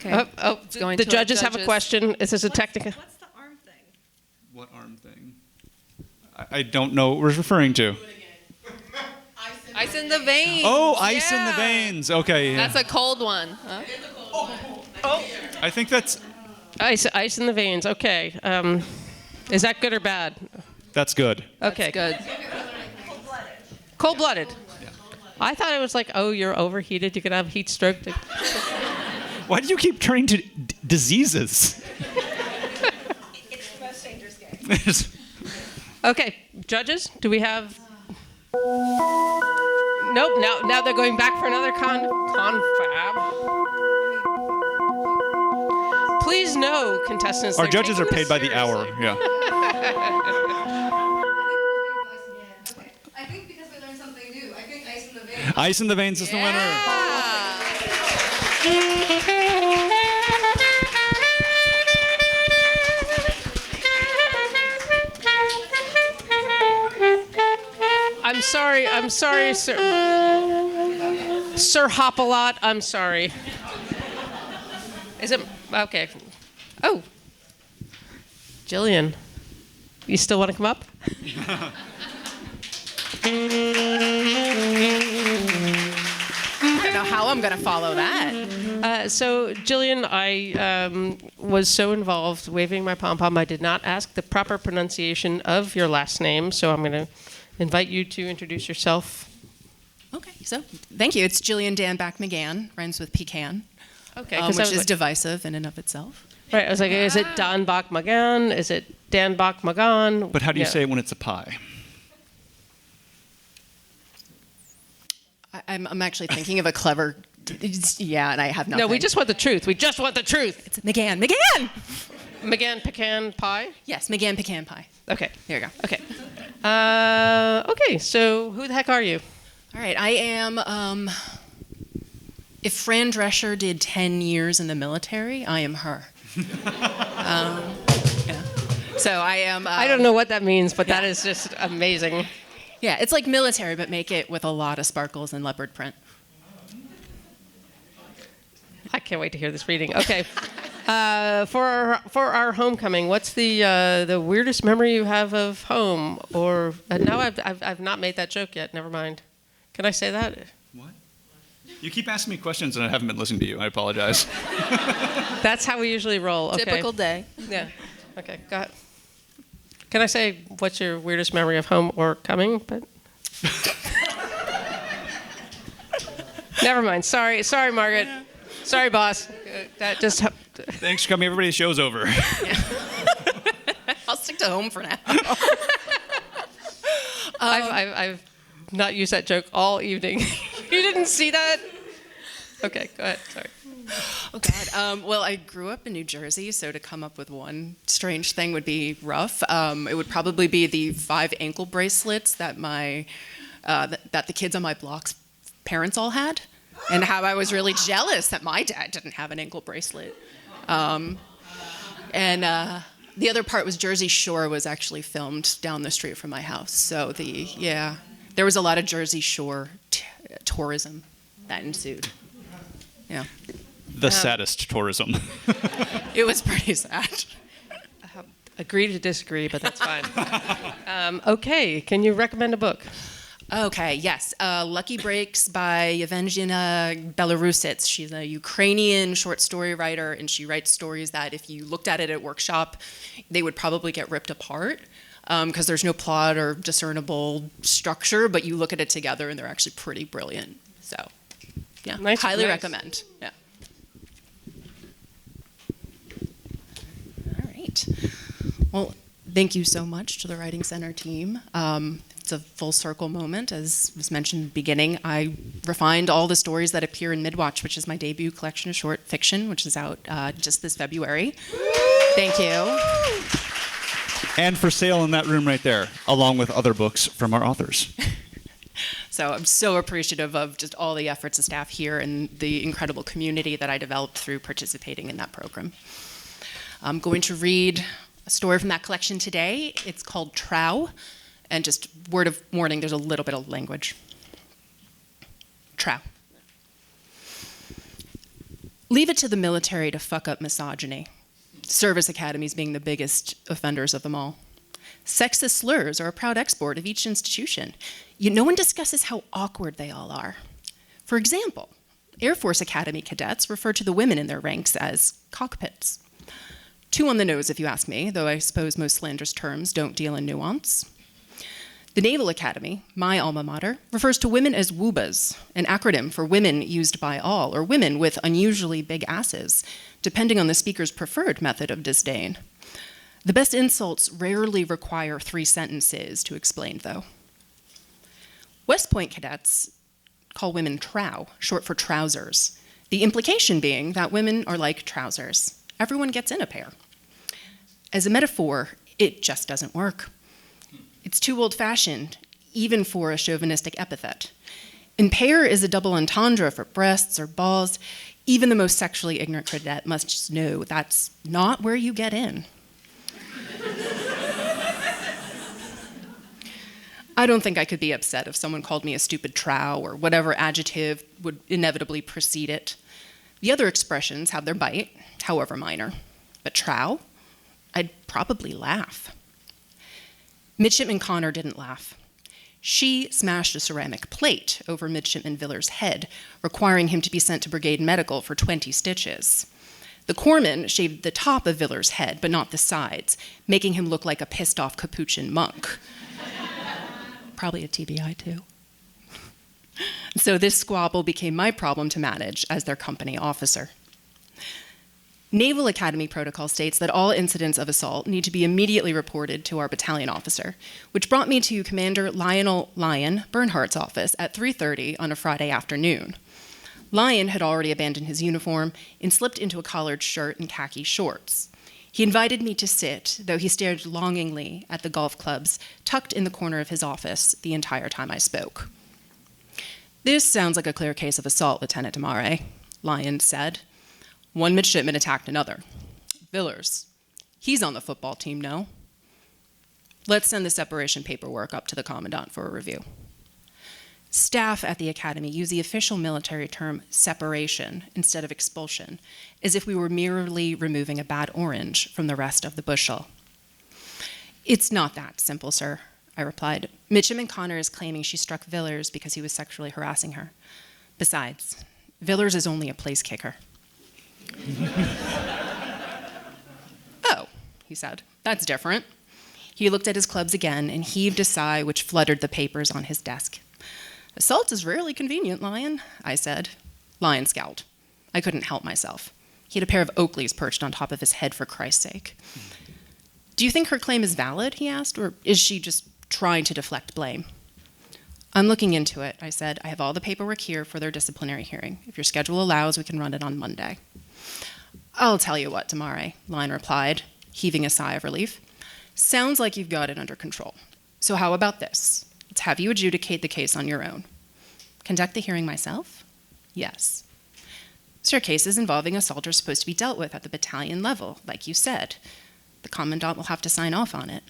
Okay. The judges have a question. Is this a technical? What's the arm thing? What arm thing? I don't know what we're referring to. Ice in the veins. Oh, ice in the veins. Okay. Yeah. That's a cold one. Huh? I think that's Ice in the veins. Okay. Is that good or bad? that's good. Okay. Good. Cold-blooded. Yeah. I thought it was like, you're overheated. You could have heat stroke. Why do you keep turning to diseases? It's the most dangerous game. Okay, judges, do we have? Nope. Now they're going back for another confab. Please know, contestants. Our judges are paid by the hour. Yeah. I think because we learned something new. I think Ice in the Veins. Ice in the veins is the winner. I'm sorry, sir. Sir Hop-a-Lot, I'm sorry. Is it? Okay. Oh. Jillian, you still want to come up? I don't know how I'm going to follow that. So, Jillian, I was so involved waving my pom-pom, I did not ask the proper pronunciation of your last name, so I'm going to invite you to introduce yourself. Okay, so thank you. It's Jillian Danback-McGhan, rhymes with pecan, Okay, which is divisive in and of itself. Right, I was like, is it Danback-McGhan? Is it Danback-McGhan? But how do you say it when it's a pie? I'm actually thinking of a clever, and I have nothing. No, we just want the truth. We just want the truth. It's McGhan. McGhan pecan pie? Yes, McGhan pecan pie. Okay. There you go. Okay. Okay, so who the heck are you? All right, I am, if Fran Drescher did 10 years in the military, I am her. Yeah. So I am... I don't know what that means, but that is just amazing. Yeah, it's like military, but make it with a lot of sparkles and leopard print. I can't wait to hear this reading. Okay. For our homecoming, what's the weirdest memory you have of home? Or no, I've not made that joke yet. Never mind. Can I say that? What? You keep asking me questions and I haven't been listening to you. I apologize. That's how we usually roll. Okay. Typical day. Yeah. Okay. Go ahead. Can I say what's your weirdest memory of home or coming? But never mind. Sorry, Margaret. Sorry, boss. That just. Thanks for coming, everybody. The show's over. I'll stick to home for now. I've not used that joke all evening. You didn't see that? Okay, go ahead. Sorry. Oh, God. Well, I grew up in New Jersey, so to come up with one strange thing would be rough. It would probably be the 5 ankle bracelets that that the kids on my block's parents all had, and how I was really jealous that my dad didn't have an ankle bracelet. And the other part was Jersey Shore was actually filmed down the street from my house. So there was a lot of Jersey Shore tourism that ensued. Yeah. The saddest tourism. It was pretty sad. Agree to disagree, but that's fine. Okay, can you recommend a book? Okay, yes. Lucky Breaks by Yevgenia Belarusits. She's a Ukrainian short story writer, and she writes stories that if you looked at it at workshop, they would probably get ripped apart because there's no plot or discernible structure, but you look at it together and they're actually pretty brilliant. So, yeah, highly recommend. Yeah. All right. Well, thank you so much to the Writing Center team. It's a full circle moment. As was mentioned in the beginning, I refined all the stories that appear in Midwatch, which is my debut collection of short fiction, which is out just this February. Thank you. And for sale in that room right there, along with other books from our authors. So I'm so appreciative of just all the efforts of staff here and the incredible community that I developed through participating in that program. I'm going to read a story from that collection today. It's called Trow. And just word of warning, there's a little bit of language. Trow. Leave it to the military to fuck up misogyny. Service academies being the biggest offenders of them all. Sexist slurs are a proud export of each institution. Yet no one discusses how awkward they all are. For example, Air Force Academy cadets refer to the women in their ranks as cockpits. Too on the nose, if you ask me, though I suppose most slanderous terms don't deal in nuance. The Naval Academy, my alma mater, refers to women as woobas, an acronym for women used by all, or women with unusually big asses, depending on the speaker's preferred method of disdain. The best insults rarely require 3 sentences to explain, though. West Point cadets call women trow, short for trousers, the implication being that women are like trousers. Everyone gets in a pair. As a metaphor, it just doesn't work. It's too old-fashioned, even for a chauvinistic epithet. Impair is a double entendre for breasts or balls. Even the most sexually ignorant cadet must just know that's not where you get in. I don't think I could be upset if someone called me a stupid trow or whatever adjective would inevitably precede it. The other expressions have their bite, however minor. But trow? I'd probably laugh. Midshipman Connor didn't laugh. She smashed a ceramic plate over Midshipman Villar's head, requiring him to be sent to Brigade Medical for 20 stitches. The corpsman shaved the top of Villar's head, but not the sides, making him look like a pissed-off Capuchin monk. Probably a TBI, too. So this squabble became my problem to manage as their company officer. Naval Academy protocol states that all incidents of assault need to be immediately reported to our battalion officer, which brought me to Commander Lionel "Lion" Bernhardt's office at 3:30 on a Friday afternoon. Lion had already abandoned his uniform and slipped into a collared shirt and khaki shorts. He invited me to sit, though he stared longingly at the golf clubs tucked in the corner of his office the entire time I spoke. "This sounds like a clear case of assault, Lieutenant Demare," Lion said. "One midshipman attacked another. Villars. He's on the football team, no? Let's send the separation paperwork up to the commandant for a review." Staff at the academy use the official military term separation instead of expulsion, as if we were merely removing a bad orange from the rest of the bushel. "It's not that simple, sir," I replied. "Midshipman Connor is claiming she struck Villars because he was sexually harassing her. Besides, Villars is only a place kicker." "Oh," he said, "that's different." He looked at his clubs again and heaved a sigh which fluttered the papers on his desk. "Assault is rarely convenient, Lion," I said. Lion scowled. I couldn't help myself. He had a pair of Oakleys perched on top of his head, for Christ's sake. "Do you think her claim is valid?" he asked, "or is she just trying to deflect blame?" "I'm looking into it," I said. "I have all the paperwork here for their disciplinary hearing. If your schedule allows, we can run it on Monday." "I'll tell you what, Demare," Lion replied, heaving a sigh of relief. "Sounds like you've got it under control. So how about this? Let's have you adjudicate the case on your own." "Conduct the hearing myself?" "Yes. Sir, cases involving assault are supposed to be dealt with at the battalion level, like you said. The commandant will have to sign off on it."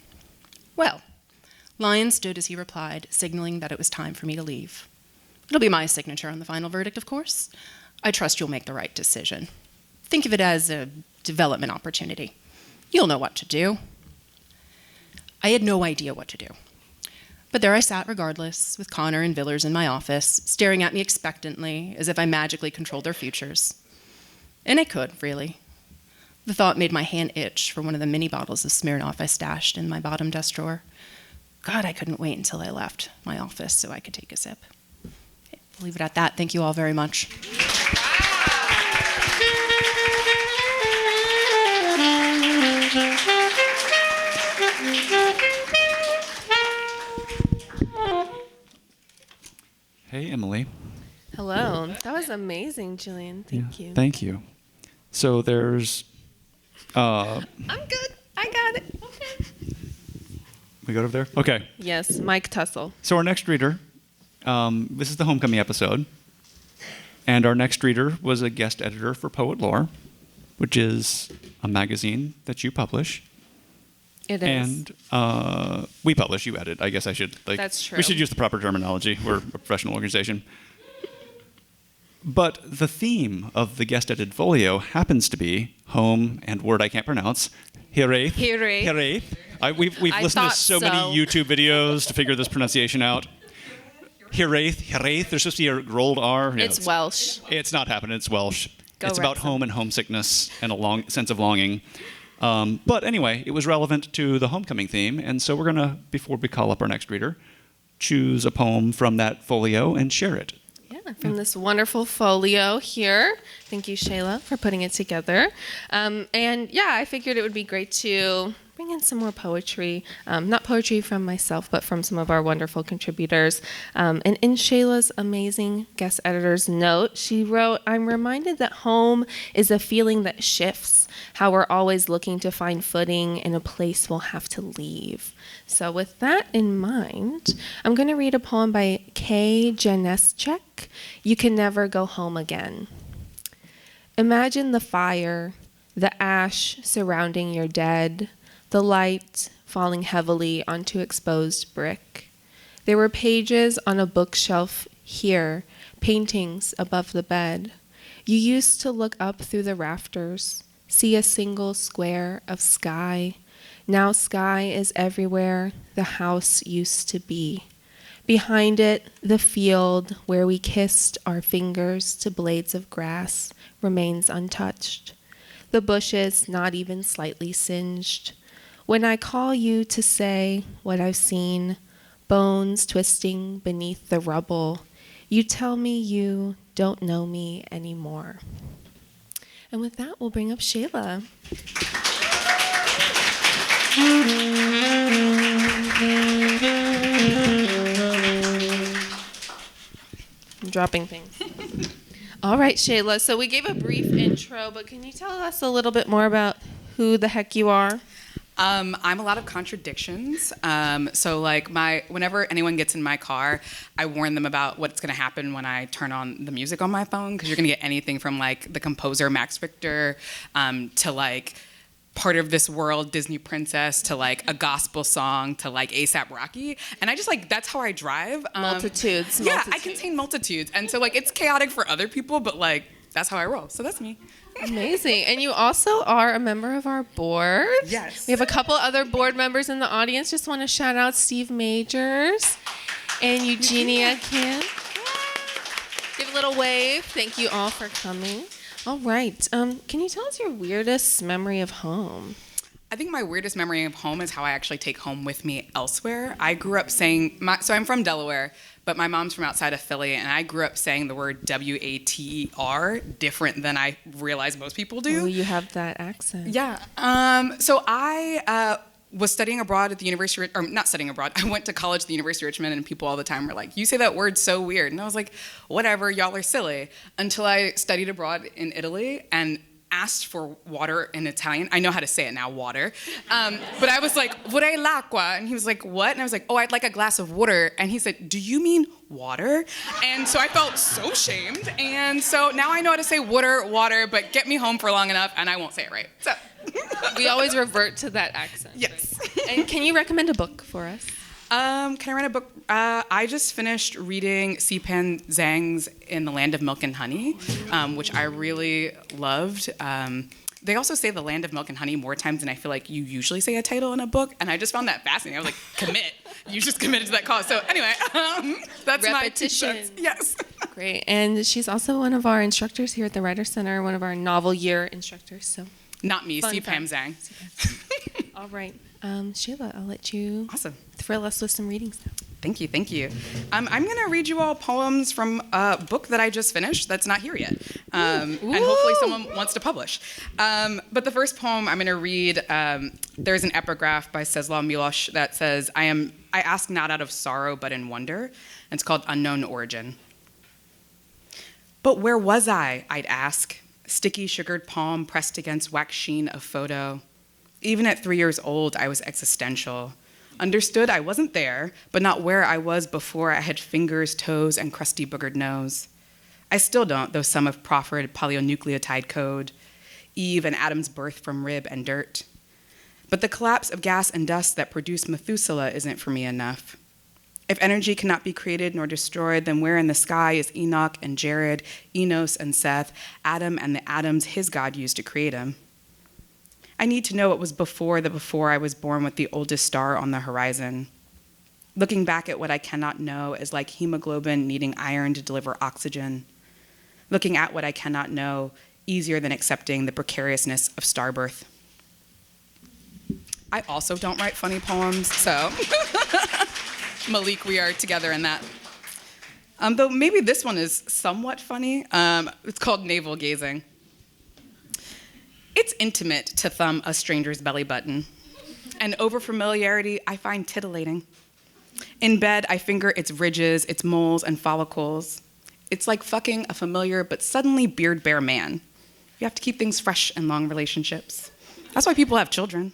"Well," Lion stood as he replied, signaling that it was time for me to leave. "It'll be my signature on the final verdict, of course. I trust you'll make the right decision. Think of it as a development opportunity. You'll know what to do." I had no idea what to do. But there I sat regardless, with Connor and Villers in my office, staring at me expectantly, as if I magically controlled their futures. And I could, really. The thought made my hand itch for one of the mini bottles of Smirnoff I stashed in my bottom desk drawer. God, I couldn't wait until I left my office so I could take a sip. Okay, I'll leave it at that. Thank you all very much. Hey, Emily. Hello. That was amazing, Jillian. Thank you. Thank you. So there's... I'm good. I got it. Okay. We go over there? Okay. Yes, Mike Tussle. So our next reader, this is the homecoming episode, and our next reader was a guest editor for Poet Lore, which is a magazine that you publish. It is. And we publish, you edit. I guess I should That's true. We should use the proper terminology. We're a professional organization. But the theme of the guest edited folio happens to be home and word I can't pronounce. Hireth. Hireth. We've listened to so many YouTube videos to figure this pronunciation out. Hireth. There's supposed to be a rolled R. Yeah, It's Welsh. It's not happening. It's Welsh. Go It's about Wrexham. home and homesickness and a long sense of longing. But anyway, it was relevant to the homecoming theme, and so we're going to, before we call up our next reader, choose a poem from that folio and share it. Yeah, from this wonderful folio here. Thank you, Shayla, for putting it together. And yeah, I figured it would be great to bring in some more poetry. Not poetry from myself, but from some of our wonderful contributors. And in Shayla's amazing guest editor's note, she wrote, "I'm reminded that home is a feeling that shifts, how we're always looking to find footing in a place we'll have to leave." So with that in mind, I'm going to read a poem by K. Janeschek, "You Can Never Go Home Again." Imagine the fire, the ash surrounding your dead, the light falling heavily onto exposed brick. There were pages on a bookshelf here, paintings above the bed. You used to look up through the rafters, see a single square of sky. Now sky is everywhere the house used to be. Behind it, the field where we kissed our fingers to blades of grass remains untouched. The bushes not even slightly singed. When I call you to say what I've seen, bones twisting beneath the rubble, you tell me you don't know me anymore. And with that, we'll bring up Shayla. I'm dropping things. All right, Shayla. So we gave a brief intro, but can you tell us a little bit more about who the heck you are? I'm a lot of contradictions. So like whenever anyone gets in my car, I warn them about what's going to happen when I turn on the music on my phone, because you're going to get anything from like the composer Max Richter to like Part of This World Disney princess to like a gospel song to like A$AP Rocky, and I just like that's how I drive. Multitudes. Yeah, I contain multitudes, and so like it's chaotic for other people, but like that's how I roll. So that's me. Amazing. And you also are a member of our board. Yes. We have a couple other board members in the audience. Just want to shout out Steve Majors and Eugenia Kim. Give a little wave. Thank you all for coming. All right. Can you tell us your weirdest memory of home? I think my weirdest memory of home is how I actually take home with me elsewhere. I grew up saying, so I'm from Delaware, but my mom's from outside of Philly, and I grew up saying the word W-A-T-E-R different than I realize most people do. Oh, you have that accent. Yeah. So I was studying abroad at the University, or not studying abroad, I went to college at the University of Richmond, and people all the time were like, "You say that word so weird." And I was like, whatever, y'all are silly. Until I studied abroad in Italy and asked for water in Italian. I know how to say it now, water. But I was like, vorrei l'acqua. And he was like, what? And I was like, oh, I'd like a glass of water. And he said, do you mean water? And so I felt so shamed. And so now I know how to say water, but get me home for long enough and I won't say it right. So we always revert to that accent. Yes. And can you recommend a book for us? Can I recommend a book? I just finished reading Xipan Zhang's In the Land of Milk and Honey, which I really loved. They also say The Land of Milk and Honey more times than I feel like you usually say a title in a book, and I just found that fascinating. I was like, commit. You just committed to that cause. So anyway, that's Repetition. my 2 cents. Yes. Great. And she's also one of our instructors here at the Writer Center, one of our novel year instructors. So Not me, Fun C. Pam fact. Zhang. all right. Sheila, I'll let you Awesome. thrill us with some readings now. Thank you, thank you. I'm going to read you all poems from a book that I just finished that's not here yet. And hopefully someone wants to publish. But the first poem I'm going to read, there's an epigraph by Czeslaw Milosz that says, I ask not out of sorrow, but in wonder. And it's called Unknown Origin. But where was I, I'd ask, sticky sugared palm pressed against wax sheen of photo. Even at 3 years old, I was existential. Understood I wasn't there, but not where I was before I had fingers, toes, and crusty boogered nose. I still don't, though some have proffered polynucleotide code, Eve and Adam's birth from rib and dirt. But the collapse of gas and dust that produced Methuselah isn't for me enough. If energy cannot be created nor destroyed, then where in the sky is Enoch and Jared, Enos and Seth, Adam and the atoms his God used to create him? I need to know what was before I was born with the oldest star on the horizon. Looking back at what I cannot know is like hemoglobin needing iron to deliver oxygen. Looking at what I cannot know, easier than accepting the precariousness of starbirth. I also don't write funny poems, so Malik, we are together in that. Though maybe this one is somewhat funny. It's called Navel Gazing. It's intimate to thumb a stranger's belly button, and over familiarity I find titillating. In bed, I finger its ridges, its moles and follicles. It's like fucking a familiar but suddenly beard-bare man. You have to keep things fresh in long relationships. That's why people have children.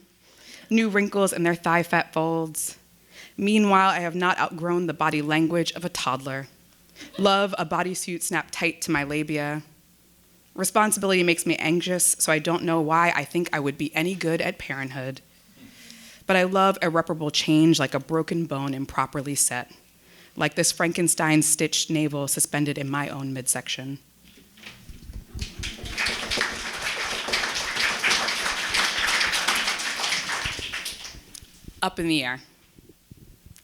New wrinkles in their thigh-fat folds. Meanwhile, I have not outgrown the body language of a toddler. Love a bodysuit snapped tight to my labia. Responsibility makes me anxious, so I don't know why I think I would be any good at parenthood. But I love irreparable change like a broken bone improperly set, like this Frankenstein-stitched navel suspended in my own midsection. Up in the air.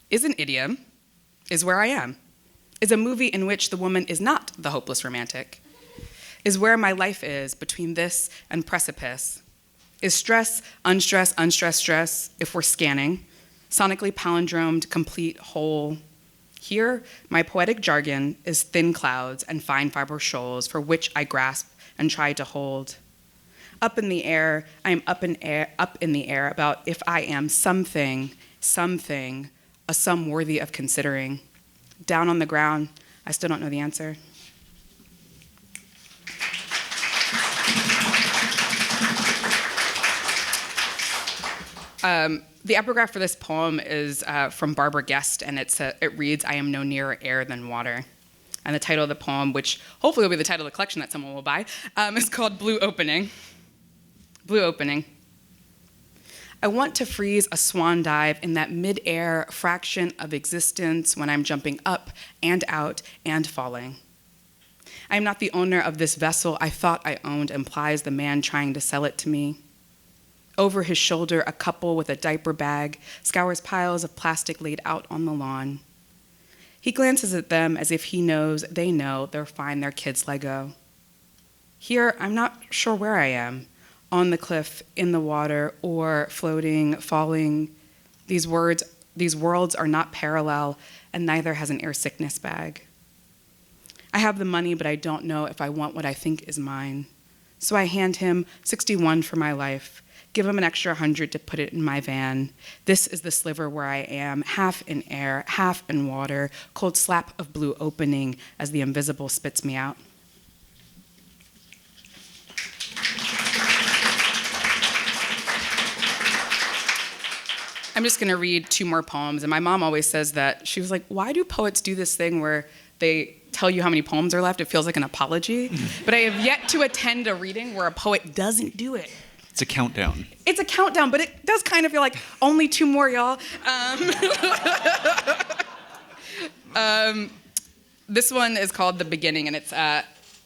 Is an idiom, is where I am, is a movie in which the woman is not the hopeless romantic, is where my life is between this and precipice, is stress, unstress, unstress, stress, if we're scanning, sonically palindromed, complete, whole. Here, my poetic jargon is thin clouds and fine fiber shoals for which I grasp and try to hold. Up in the air, I am up in the air about if I am something, a sum worthy of considering. Down on the ground, I still don't know the answer. The epigraph for this poem is from Barbara Guest, and it reads, I am no nearer air than water. And the title of the poem, which hopefully will be the title of the collection that someone will buy, is called Blue Opening. Blue Opening. I want to freeze a swan dive in that mid-air fraction of existence when I'm jumping up and out and falling. I am not the owner of this vessel I thought I owned, implies the man trying to sell it to me. Over his shoulder, a couple with a diaper bag scours piles of plastic laid out on the lawn. He glances at them as if he knows they know they're fine their kid's Lego. Here, I'm not sure where I am, on the cliff, in the water, or floating, falling. These worlds are not parallel, and neither has an air sickness bag. I have the money, but I don't know if I want what I think is mine. So I hand him 61 for my life, give him an extra 100 to put it in my van. This is the sliver where I am, half in air, half in water, cold slap of blue opening as the invisible spits me out. I'm just going to read 2 more poems, and my mom always says that. She was like, why do poets do this thing where they tell you how many poems are left? It feels like an apology. But I have yet to attend a reading where a poet doesn't do it. It's a countdown. It's a countdown, but it does kind of feel like only 2 more, y'all. This one is called The Beginning, and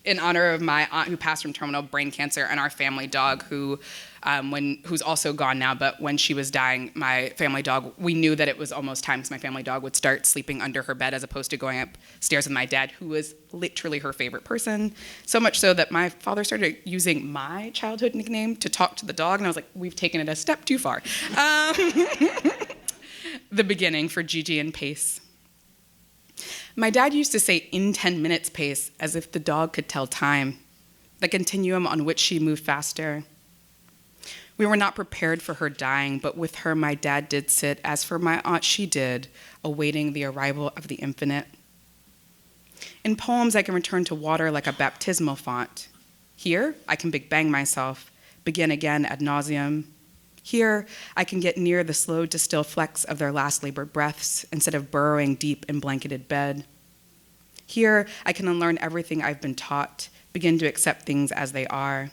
in honor of my aunt who passed from terminal brain cancer and our family dog who's also gone now, but when she was dying, my family dog, we knew that it was almost time because my family dog would start sleeping under her bed as opposed to going upstairs with my dad, who was literally her favorite person. So much so that my father started using my childhood nickname to talk to the dog, and I was like, we've taken it a step too far. The beginning for Gigi and Pace. My dad used to say in 10 minutes pace as if the dog could tell time, the continuum on which she moved faster. We were not prepared for her dying, but with her my dad did sit, as for my aunt she did, awaiting the arrival of the infinite. In poems I can return to water like a baptismal font. Here I can Big Bang myself, begin again ad nauseum. Here, I can get near the slow distilled flecks of their last labored breaths instead of burrowing deep in blanketed bed. Here, I can unlearn everything I've been taught, begin to accept things as they are.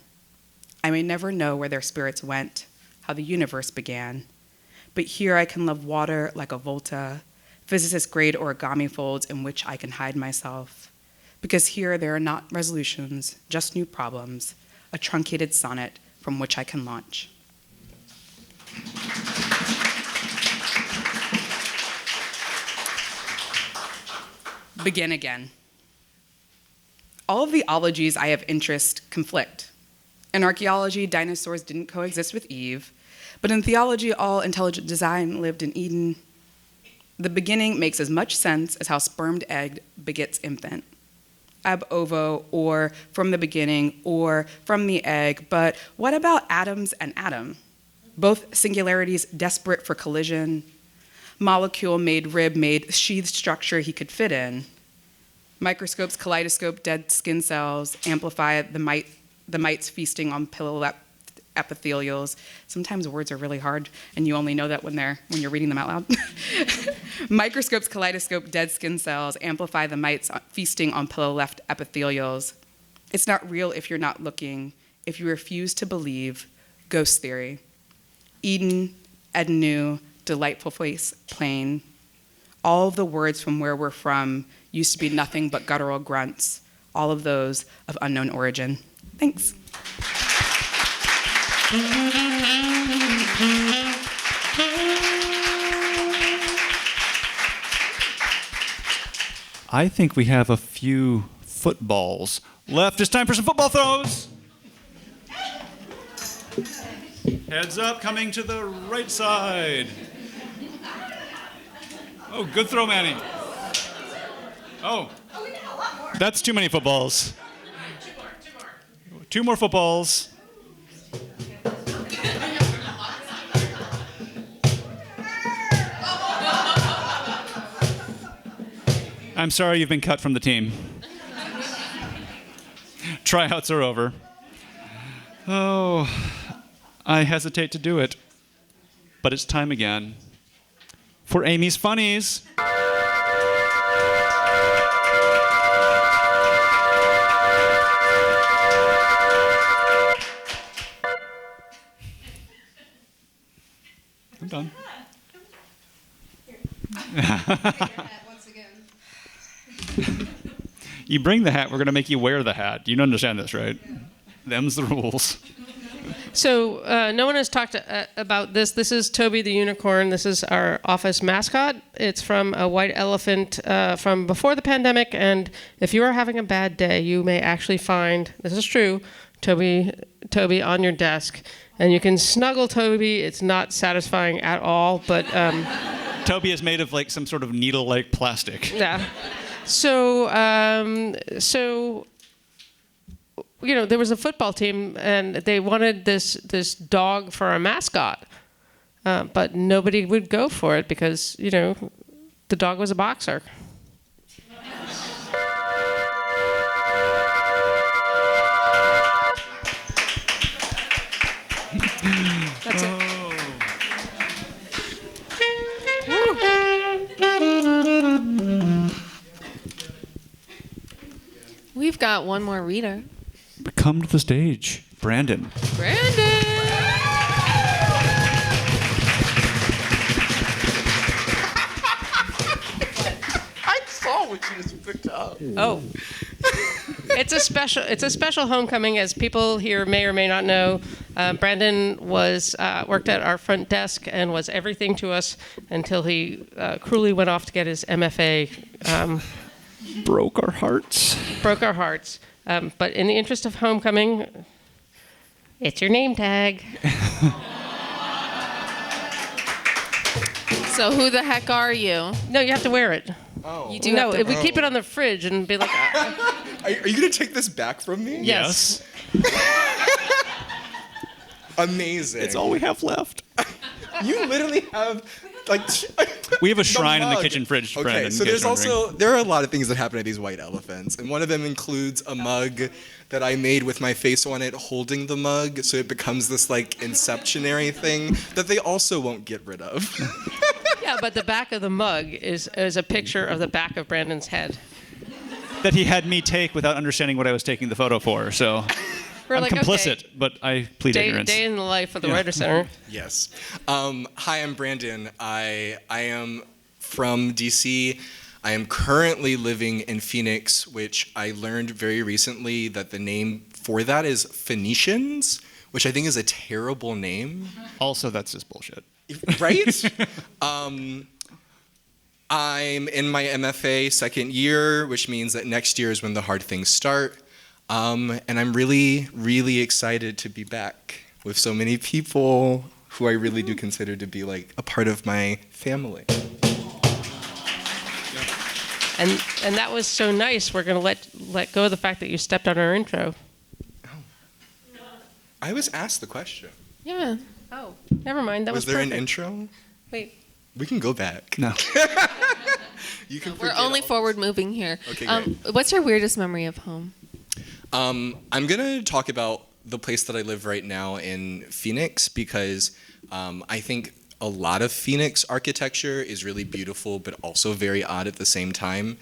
I may never know where their spirits went, how the universe began, but here I can love water like a volta, physicist-grade origami folds in which I can hide myself. Because here there are not resolutions, just new problems, a truncated sonnet from which I can launch. Begin again. All of the ologies I have interest conflict. In archaeology, dinosaurs didn't coexist with Eve, but in theology, all intelligent design lived in Eden. The beginning makes as much sense as how spermed egg begets infant. Ab ovo, or from the beginning, or from the egg, but what about atoms and atom? Both singularities desperate for collision. Molecule made rib made sheathed structure he could fit in. Microscopes kaleidoscope dead skin cells, amplify the mites feasting on pillow epithelials. Sometimes words are really hard, and you only know that when you're reading them out loud. Microscopes kaleidoscope dead skin cells, amplify the mites feasting on pillow-left epithelials. It's not real if you're not looking. If you refuse to believe, ghost theory. Eden, Ednu, delightful place, plain. All of the words from where we're from used to be nothing but guttural grunts, all of those of unknown origin. Thanks. I think we have a few footballs left. It's time for some football throws. Heads up, coming to the right side. Oh, good throw, Manny. Oh, that's too many footballs. Two more footballs. I'm sorry you've been cut from the team. Tryouts are over. Oh, I hesitate to do it, but it's time again for Amy's Funnies. I'm done. You bring the hat, we're going to make you wear the hat. You understand this, right? Them's the rules. So no one has talked about this. This is Toby the unicorn. This is our office mascot. It's from a white elephant from before the pandemic. And if you are having a bad day, you may actually find, this is true, Toby on your desk. And you can snuggle Toby. It's not satisfying at all, but... Toby is made of like some sort of needle-like plastic. Yeah. So you know, there was a football team, and they wanted this dog for a mascot, but nobody would go for it because, you know, the dog was a boxer. That's it. We've got one more reader. Come to the stage, Brandon. Brandon! I saw what you just picked up. Oh. It's a special homecoming, as people here may or may not know. Brandon worked at our front desk and was everything to us until he cruelly went off to get his MFA. Broke our hearts. Broke our hearts. But in the interest of homecoming, it's your name tag. So who the heck are you? No, you have to wear it. Oh. You do No, have to. we keep it on the fridge and be like, Are you going to take this back from me? yes. Amazing. It's all we have left. You literally have like We have a shrine in the mug. kitchen fridge, Okay, Brandon, so in case there's you're wondering. there are a lot of things that happen at these white elephants, and one of them includes a mug that I made with my face on it, holding the mug, so it becomes this like inceptionary thing that they also won't get rid of. Yeah, but the back of the mug is a picture of the back of Brandon's head. That he had me take without understanding what I was taking the photo for. So We're I'm like, complicit, okay. but I plead ignorance. Day in the life of the Yeah. Writer Center. Yes. Hi, I'm Brandon. I am from DC. I am currently living in Phoenix, which I learned very recently that the name for that is Phoenicians, which I think is a terrible name. Also, that's just bullshit. Right? I'm in my MFA second year, which means that next year is when the hard things start. And I'm really, really excited to be back with so many people who I really do consider to be like a part of my family. And that was so nice. We're going to let go of the fact that you stepped on our intro. I was asked the question. Yeah. Oh, never mind. That was there perfect. an intro? Wait. We can go back. No. You can We're forget only all- forward moving here. Okay, great. What's your weirdest memory of home? I'm going to talk about the place that I live right now in Phoenix because I think a lot of Phoenix architecture is really beautiful but also very odd at the same time.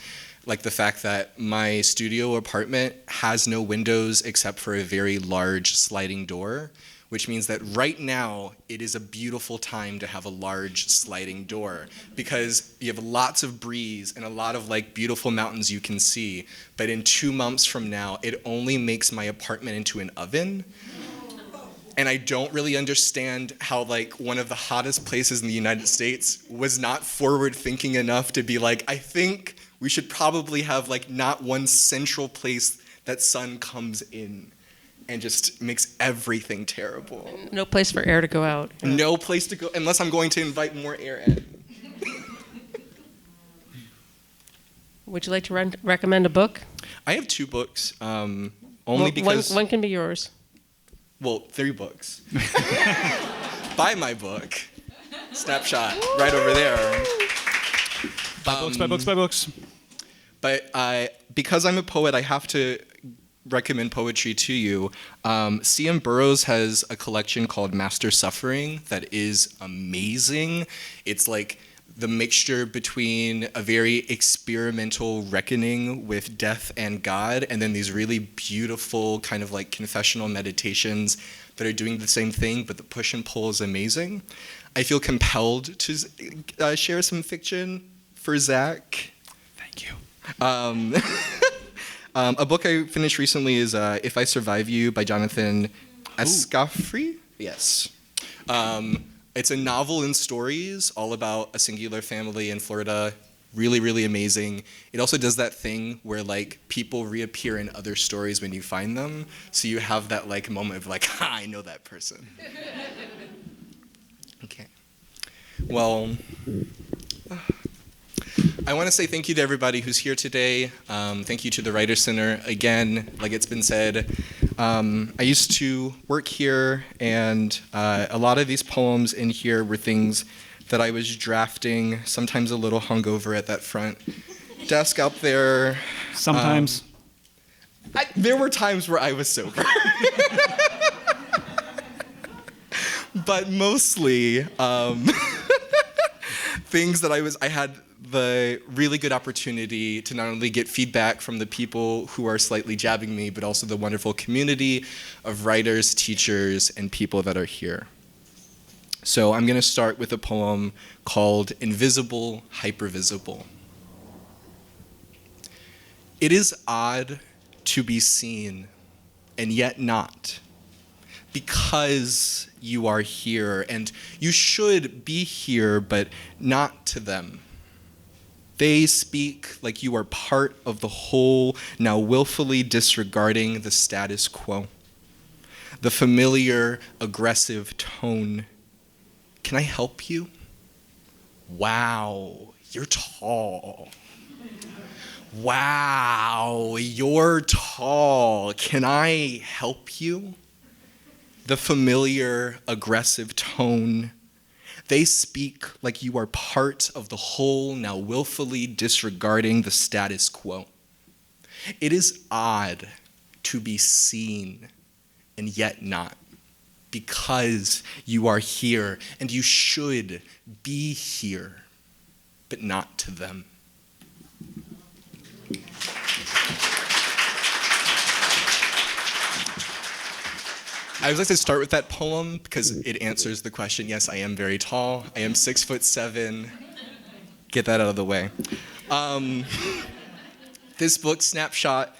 Like the fact that my studio apartment has no windows except for a very large sliding door, which means that right now it is a beautiful time to have a large sliding door because you have lots of breeze and a lot of like beautiful mountains you can see. But in 2 months from now, it only makes my apartment into an oven. And I don't really understand how like one of the hottest places in the United States was not forward thinking enough to be like, I think we should probably have like not one central place that sun comes in and just makes everything terrible. No place for air to go out. No place to go unless I'm going to invite more air in. Would you like to recommend a book? I have 2 books, only because one can be yours. well, 3 books. Buy my book, Snap.Shot, right over there. Buy books. But because I'm a poet, I have to recommend poetry to you. C.M. Burroughs has a collection called Master Suffering that is amazing. It's like the mixture between a very experimental reckoning with death and God, and then these really beautiful kind of like confessional meditations that are doing the same thing, but the push and pull is amazing. I feel compelled to share some fiction for Zach. Thank you. A book I finished recently is If I Survive You by Jonathan Escafri. Yes. It's a novel in stories all about a singular family in Florida. Really, really amazing. It also does that thing where like people reappear in other stories when you find them. So you have that like moment of like, ha, I know that person. Okay. Well, I want to say thank you to everybody who's here today. Thank you to the Writer Center. Again, like it's been said, I used to work here, and a lot of these poems in here were things that I was drafting, sometimes a little hungover at that front desk out there. Sometimes. There were times where I was sober. But mostly things that I had the really good opportunity to not only get feedback from the people who are slightly jabbing me, but also the wonderful community of writers, teachers, and people that are here. So I'm going to start with a poem called Invisible, Hypervisible. It is odd to be seen and yet not, because you are here, and you should be here, but not to them. They speak like you are part of the whole, now willfully disregarding the status quo. The familiar, aggressive tone. Can I help you? Wow, you're tall. Wow, you're tall. Can I help you? The familiar, aggressive tone. They speak like you are part of the whole, now willfully disregarding the status quo. It is odd to be seen and yet not, because you are here and you should be here, but not to them. I would like to start with that poem because it answers the question. Yes, I am very tall. I am 6'7". Get that out of the way. This book, Snap.Shot,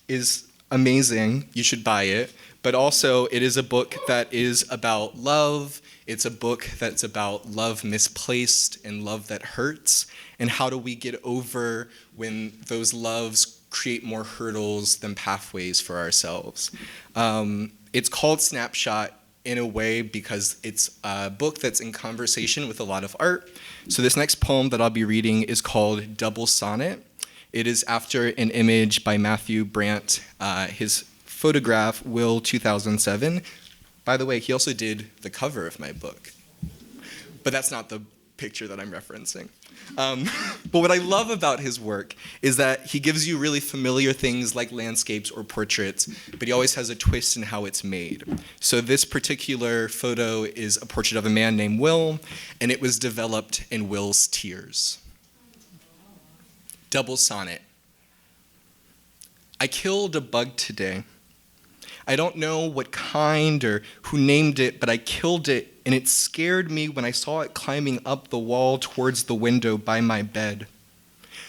is amazing. You should buy it. But also, it is a book that is about love. It's a book that's about love misplaced and love that hurts. And how do we get over when those loves create more hurdles than pathways for ourselves. It's called Snap.Shot in a way because it's a book that's in conversation with a lot of art. So this next poem that I'll be reading is called Double Sonnet. It is after an image by Matthew Brandt, his photograph, Will 2007. By the way, he also did the cover of my book. But that's not the picture that I'm referencing. But what I love about his work is that he gives you really familiar things like landscapes or portraits, but he always has a twist in how it's made. So this particular photo is a portrait of a man named Will, and it was developed in Will's tears. Double sonnet. I killed a bug today. I don't know what kind or who named it, but I killed it, and it scared me when I saw it climbing up the wall towards the window by my bed.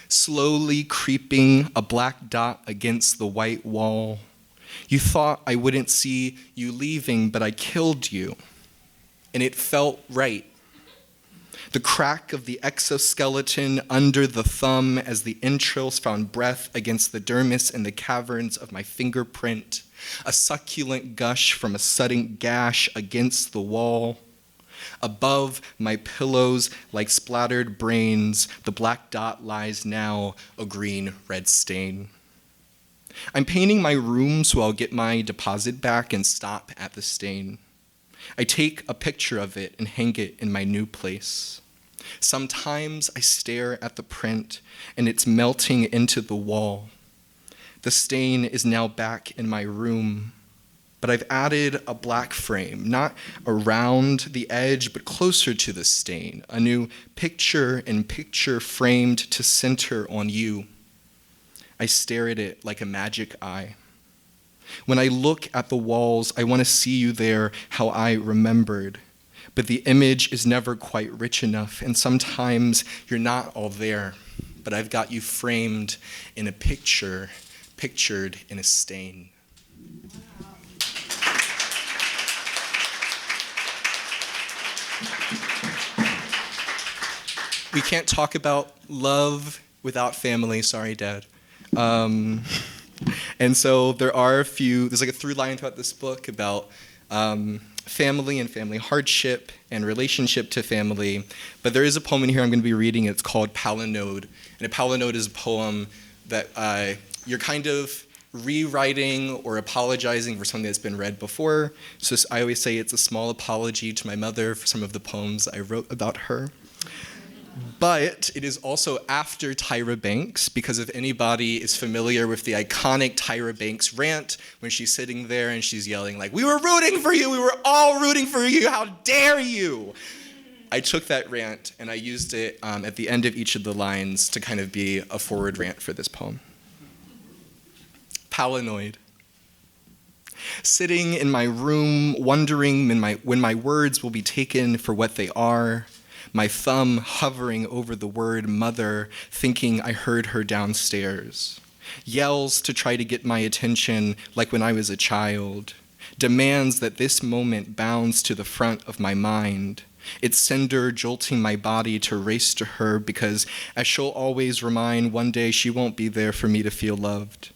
Slowly creeping, a black dot against the white wall. You thought I wouldn't see you leaving, but I killed you, and it felt right. The crack of the exoskeleton under the thumb as the entrails found breath against the dermis in the caverns of my fingerprint. A succulent gush from a sudden gash against the wall. Above my pillows, like splattered brains, the black dot lies now, a green-red stain. I'm painting my room so I'll get my deposit back and stop at the stain. I take a picture of it and hang it in my new place. Sometimes I stare at the print and it's melting into the wall. The stain is now back in my room, but I've added a black frame, not around the edge, but closer to the stain, a new picture in picture framed to center on you. I stare at it like a magic eye. When I look at the walls, I want to see you there how I remembered, but the image is never quite rich enough, and sometimes you're not all there, but I've got you framed in a picture, pictured in a stain. We can't talk about love without family. Sorry, Dad. And so there's like a through line throughout this book about family and family hardship and relationship to family. But there is a poem in here I'm going to be reading. It's called Palinode. And a palinode is a poem that you're kind of rewriting or apologizing for something that's been read before. So I always say it's a small apology to my mother for some of the poems I wrote about her. But it is also after Tyra Banks, because if anybody is familiar with the iconic Tyra Banks rant when she's sitting there and she's yelling like, "We were rooting for you, we were all rooting for you, how dare you?" I took that rant and I used it at the end of each of the lines to kind of be a forward rant for this poem. Palinoid. Sitting in my room, wondering when my words will be taken for what they are, my thumb hovering over the word mother, thinking I heard her downstairs. yells to try to get my attention like when I was a child, demands that this moment bounds to the front of my mind, its sender jolting my body to race to her because, as she'll always remind, one day she won't be there for me to feel loved.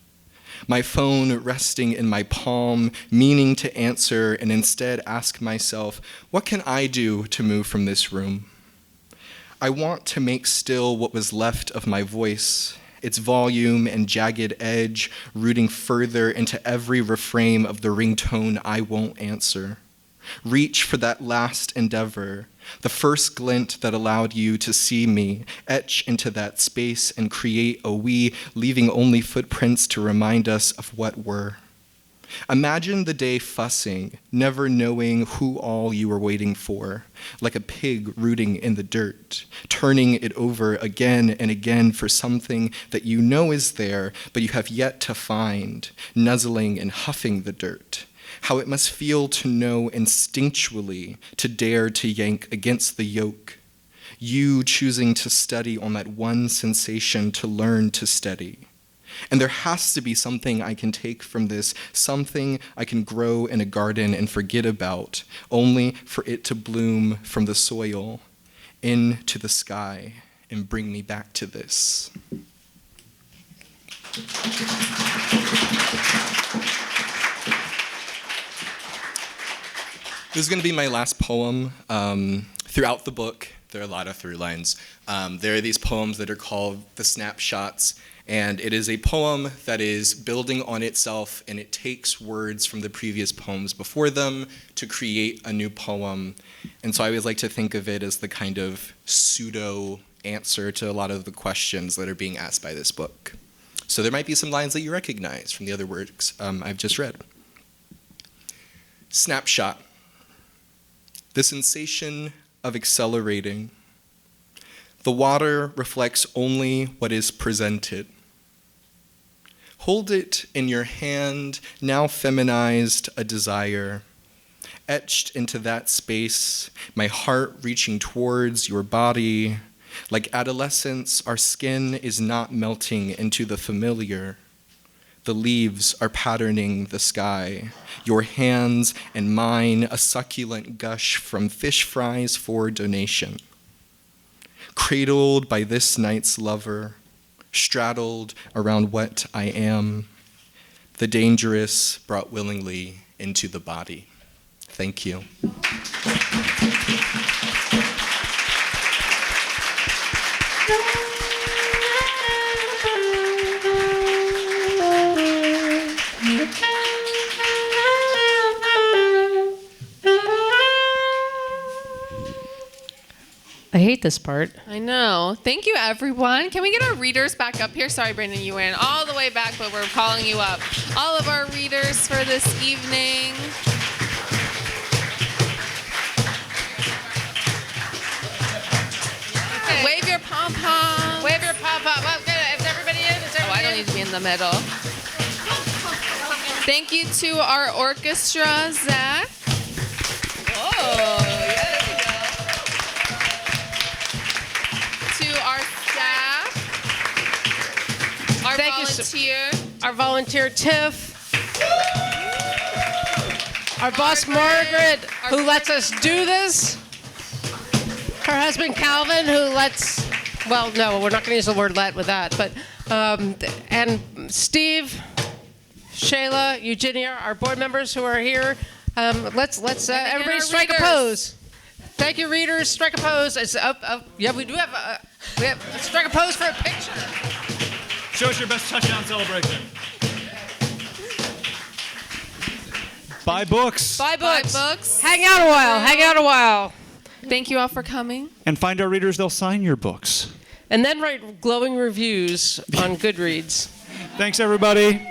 My phone resting in my palm, meaning to answer and instead ask myself, what can I do to move from this room? I want to make still what was left of my voice, its volume and jagged edge rooting further into every refrain of the ringtone I won't answer. Reach for that last endeavor, the first glint that allowed you to see me, etch into that space and create a we, leaving only footprints to remind us of what were. Imagine the day fussing, never knowing who all you were waiting for, like a pig rooting in the dirt, turning it over again and again for something that you know is there, but you have yet to find, nuzzling and huffing the dirt. How it must feel to know instinctually, to dare to yank against the yoke. You choosing to study on that one sensation to learn to steady. And there has to be something I can take from this, something I can grow in a garden and forget about, only for it to bloom from the soil into the sky and bring me back to this. This is going to be my last poem. Throughout the book, there are a lot of through lines. There are these poems that are called the Snap.Shots, and it is a poem that is building on itself, and it takes words from the previous poems before them to create a new poem. And so I always like to think of it as the kind of pseudo answer to a lot of the questions that are being asked by this book. So there might be some lines that you recognize from the other works I've just read. Snap.Shot. The sensation of accelerating. The water reflects only what is presented. Hold it in your hand, now feminized a desire. Etched into that space, my heart reaching towards your body. Like adolescence, our skin is not melting into the familiar. The leaves are patterning the sky. Your hands and mine, a succulent gush from fish fries for donation. Cradled by this night's lover, straddled around what I am, the dangerous brought willingly into the body. Thank you. I hate this part. I know. Thank you, everyone. Can we get our readers back up here? Sorry, Brandon, you went all the way back, but we're calling you up. All of our readers for this evening. Okay. Wave your pom-pom. Wave your pom-pom. Well, good. Is everybody in? I don't need to be in the middle. Thank you to our orchestra, Zach. Whoa, yeah. Our staff, our volunteer, our volunteer Tiff, our boss Margaret, who lets us do this, her husband Calvin, who lets, well, no, we're not going to use the word let with that, but, and Steve, Shayla, Eugenia, our board members who are here. Let's everybody strike a pose. Thank you, readers. Strike a pose. It's up. Yeah, we do have. Let's strike a pose for a picture. Show us your best touchdown celebration. Buy books. Buy books. Buy books. Hang out a while. Hang out a while. Thank you all for coming. And find our readers. They'll sign your books. And then write glowing reviews on Goodreads. Thanks, everybody.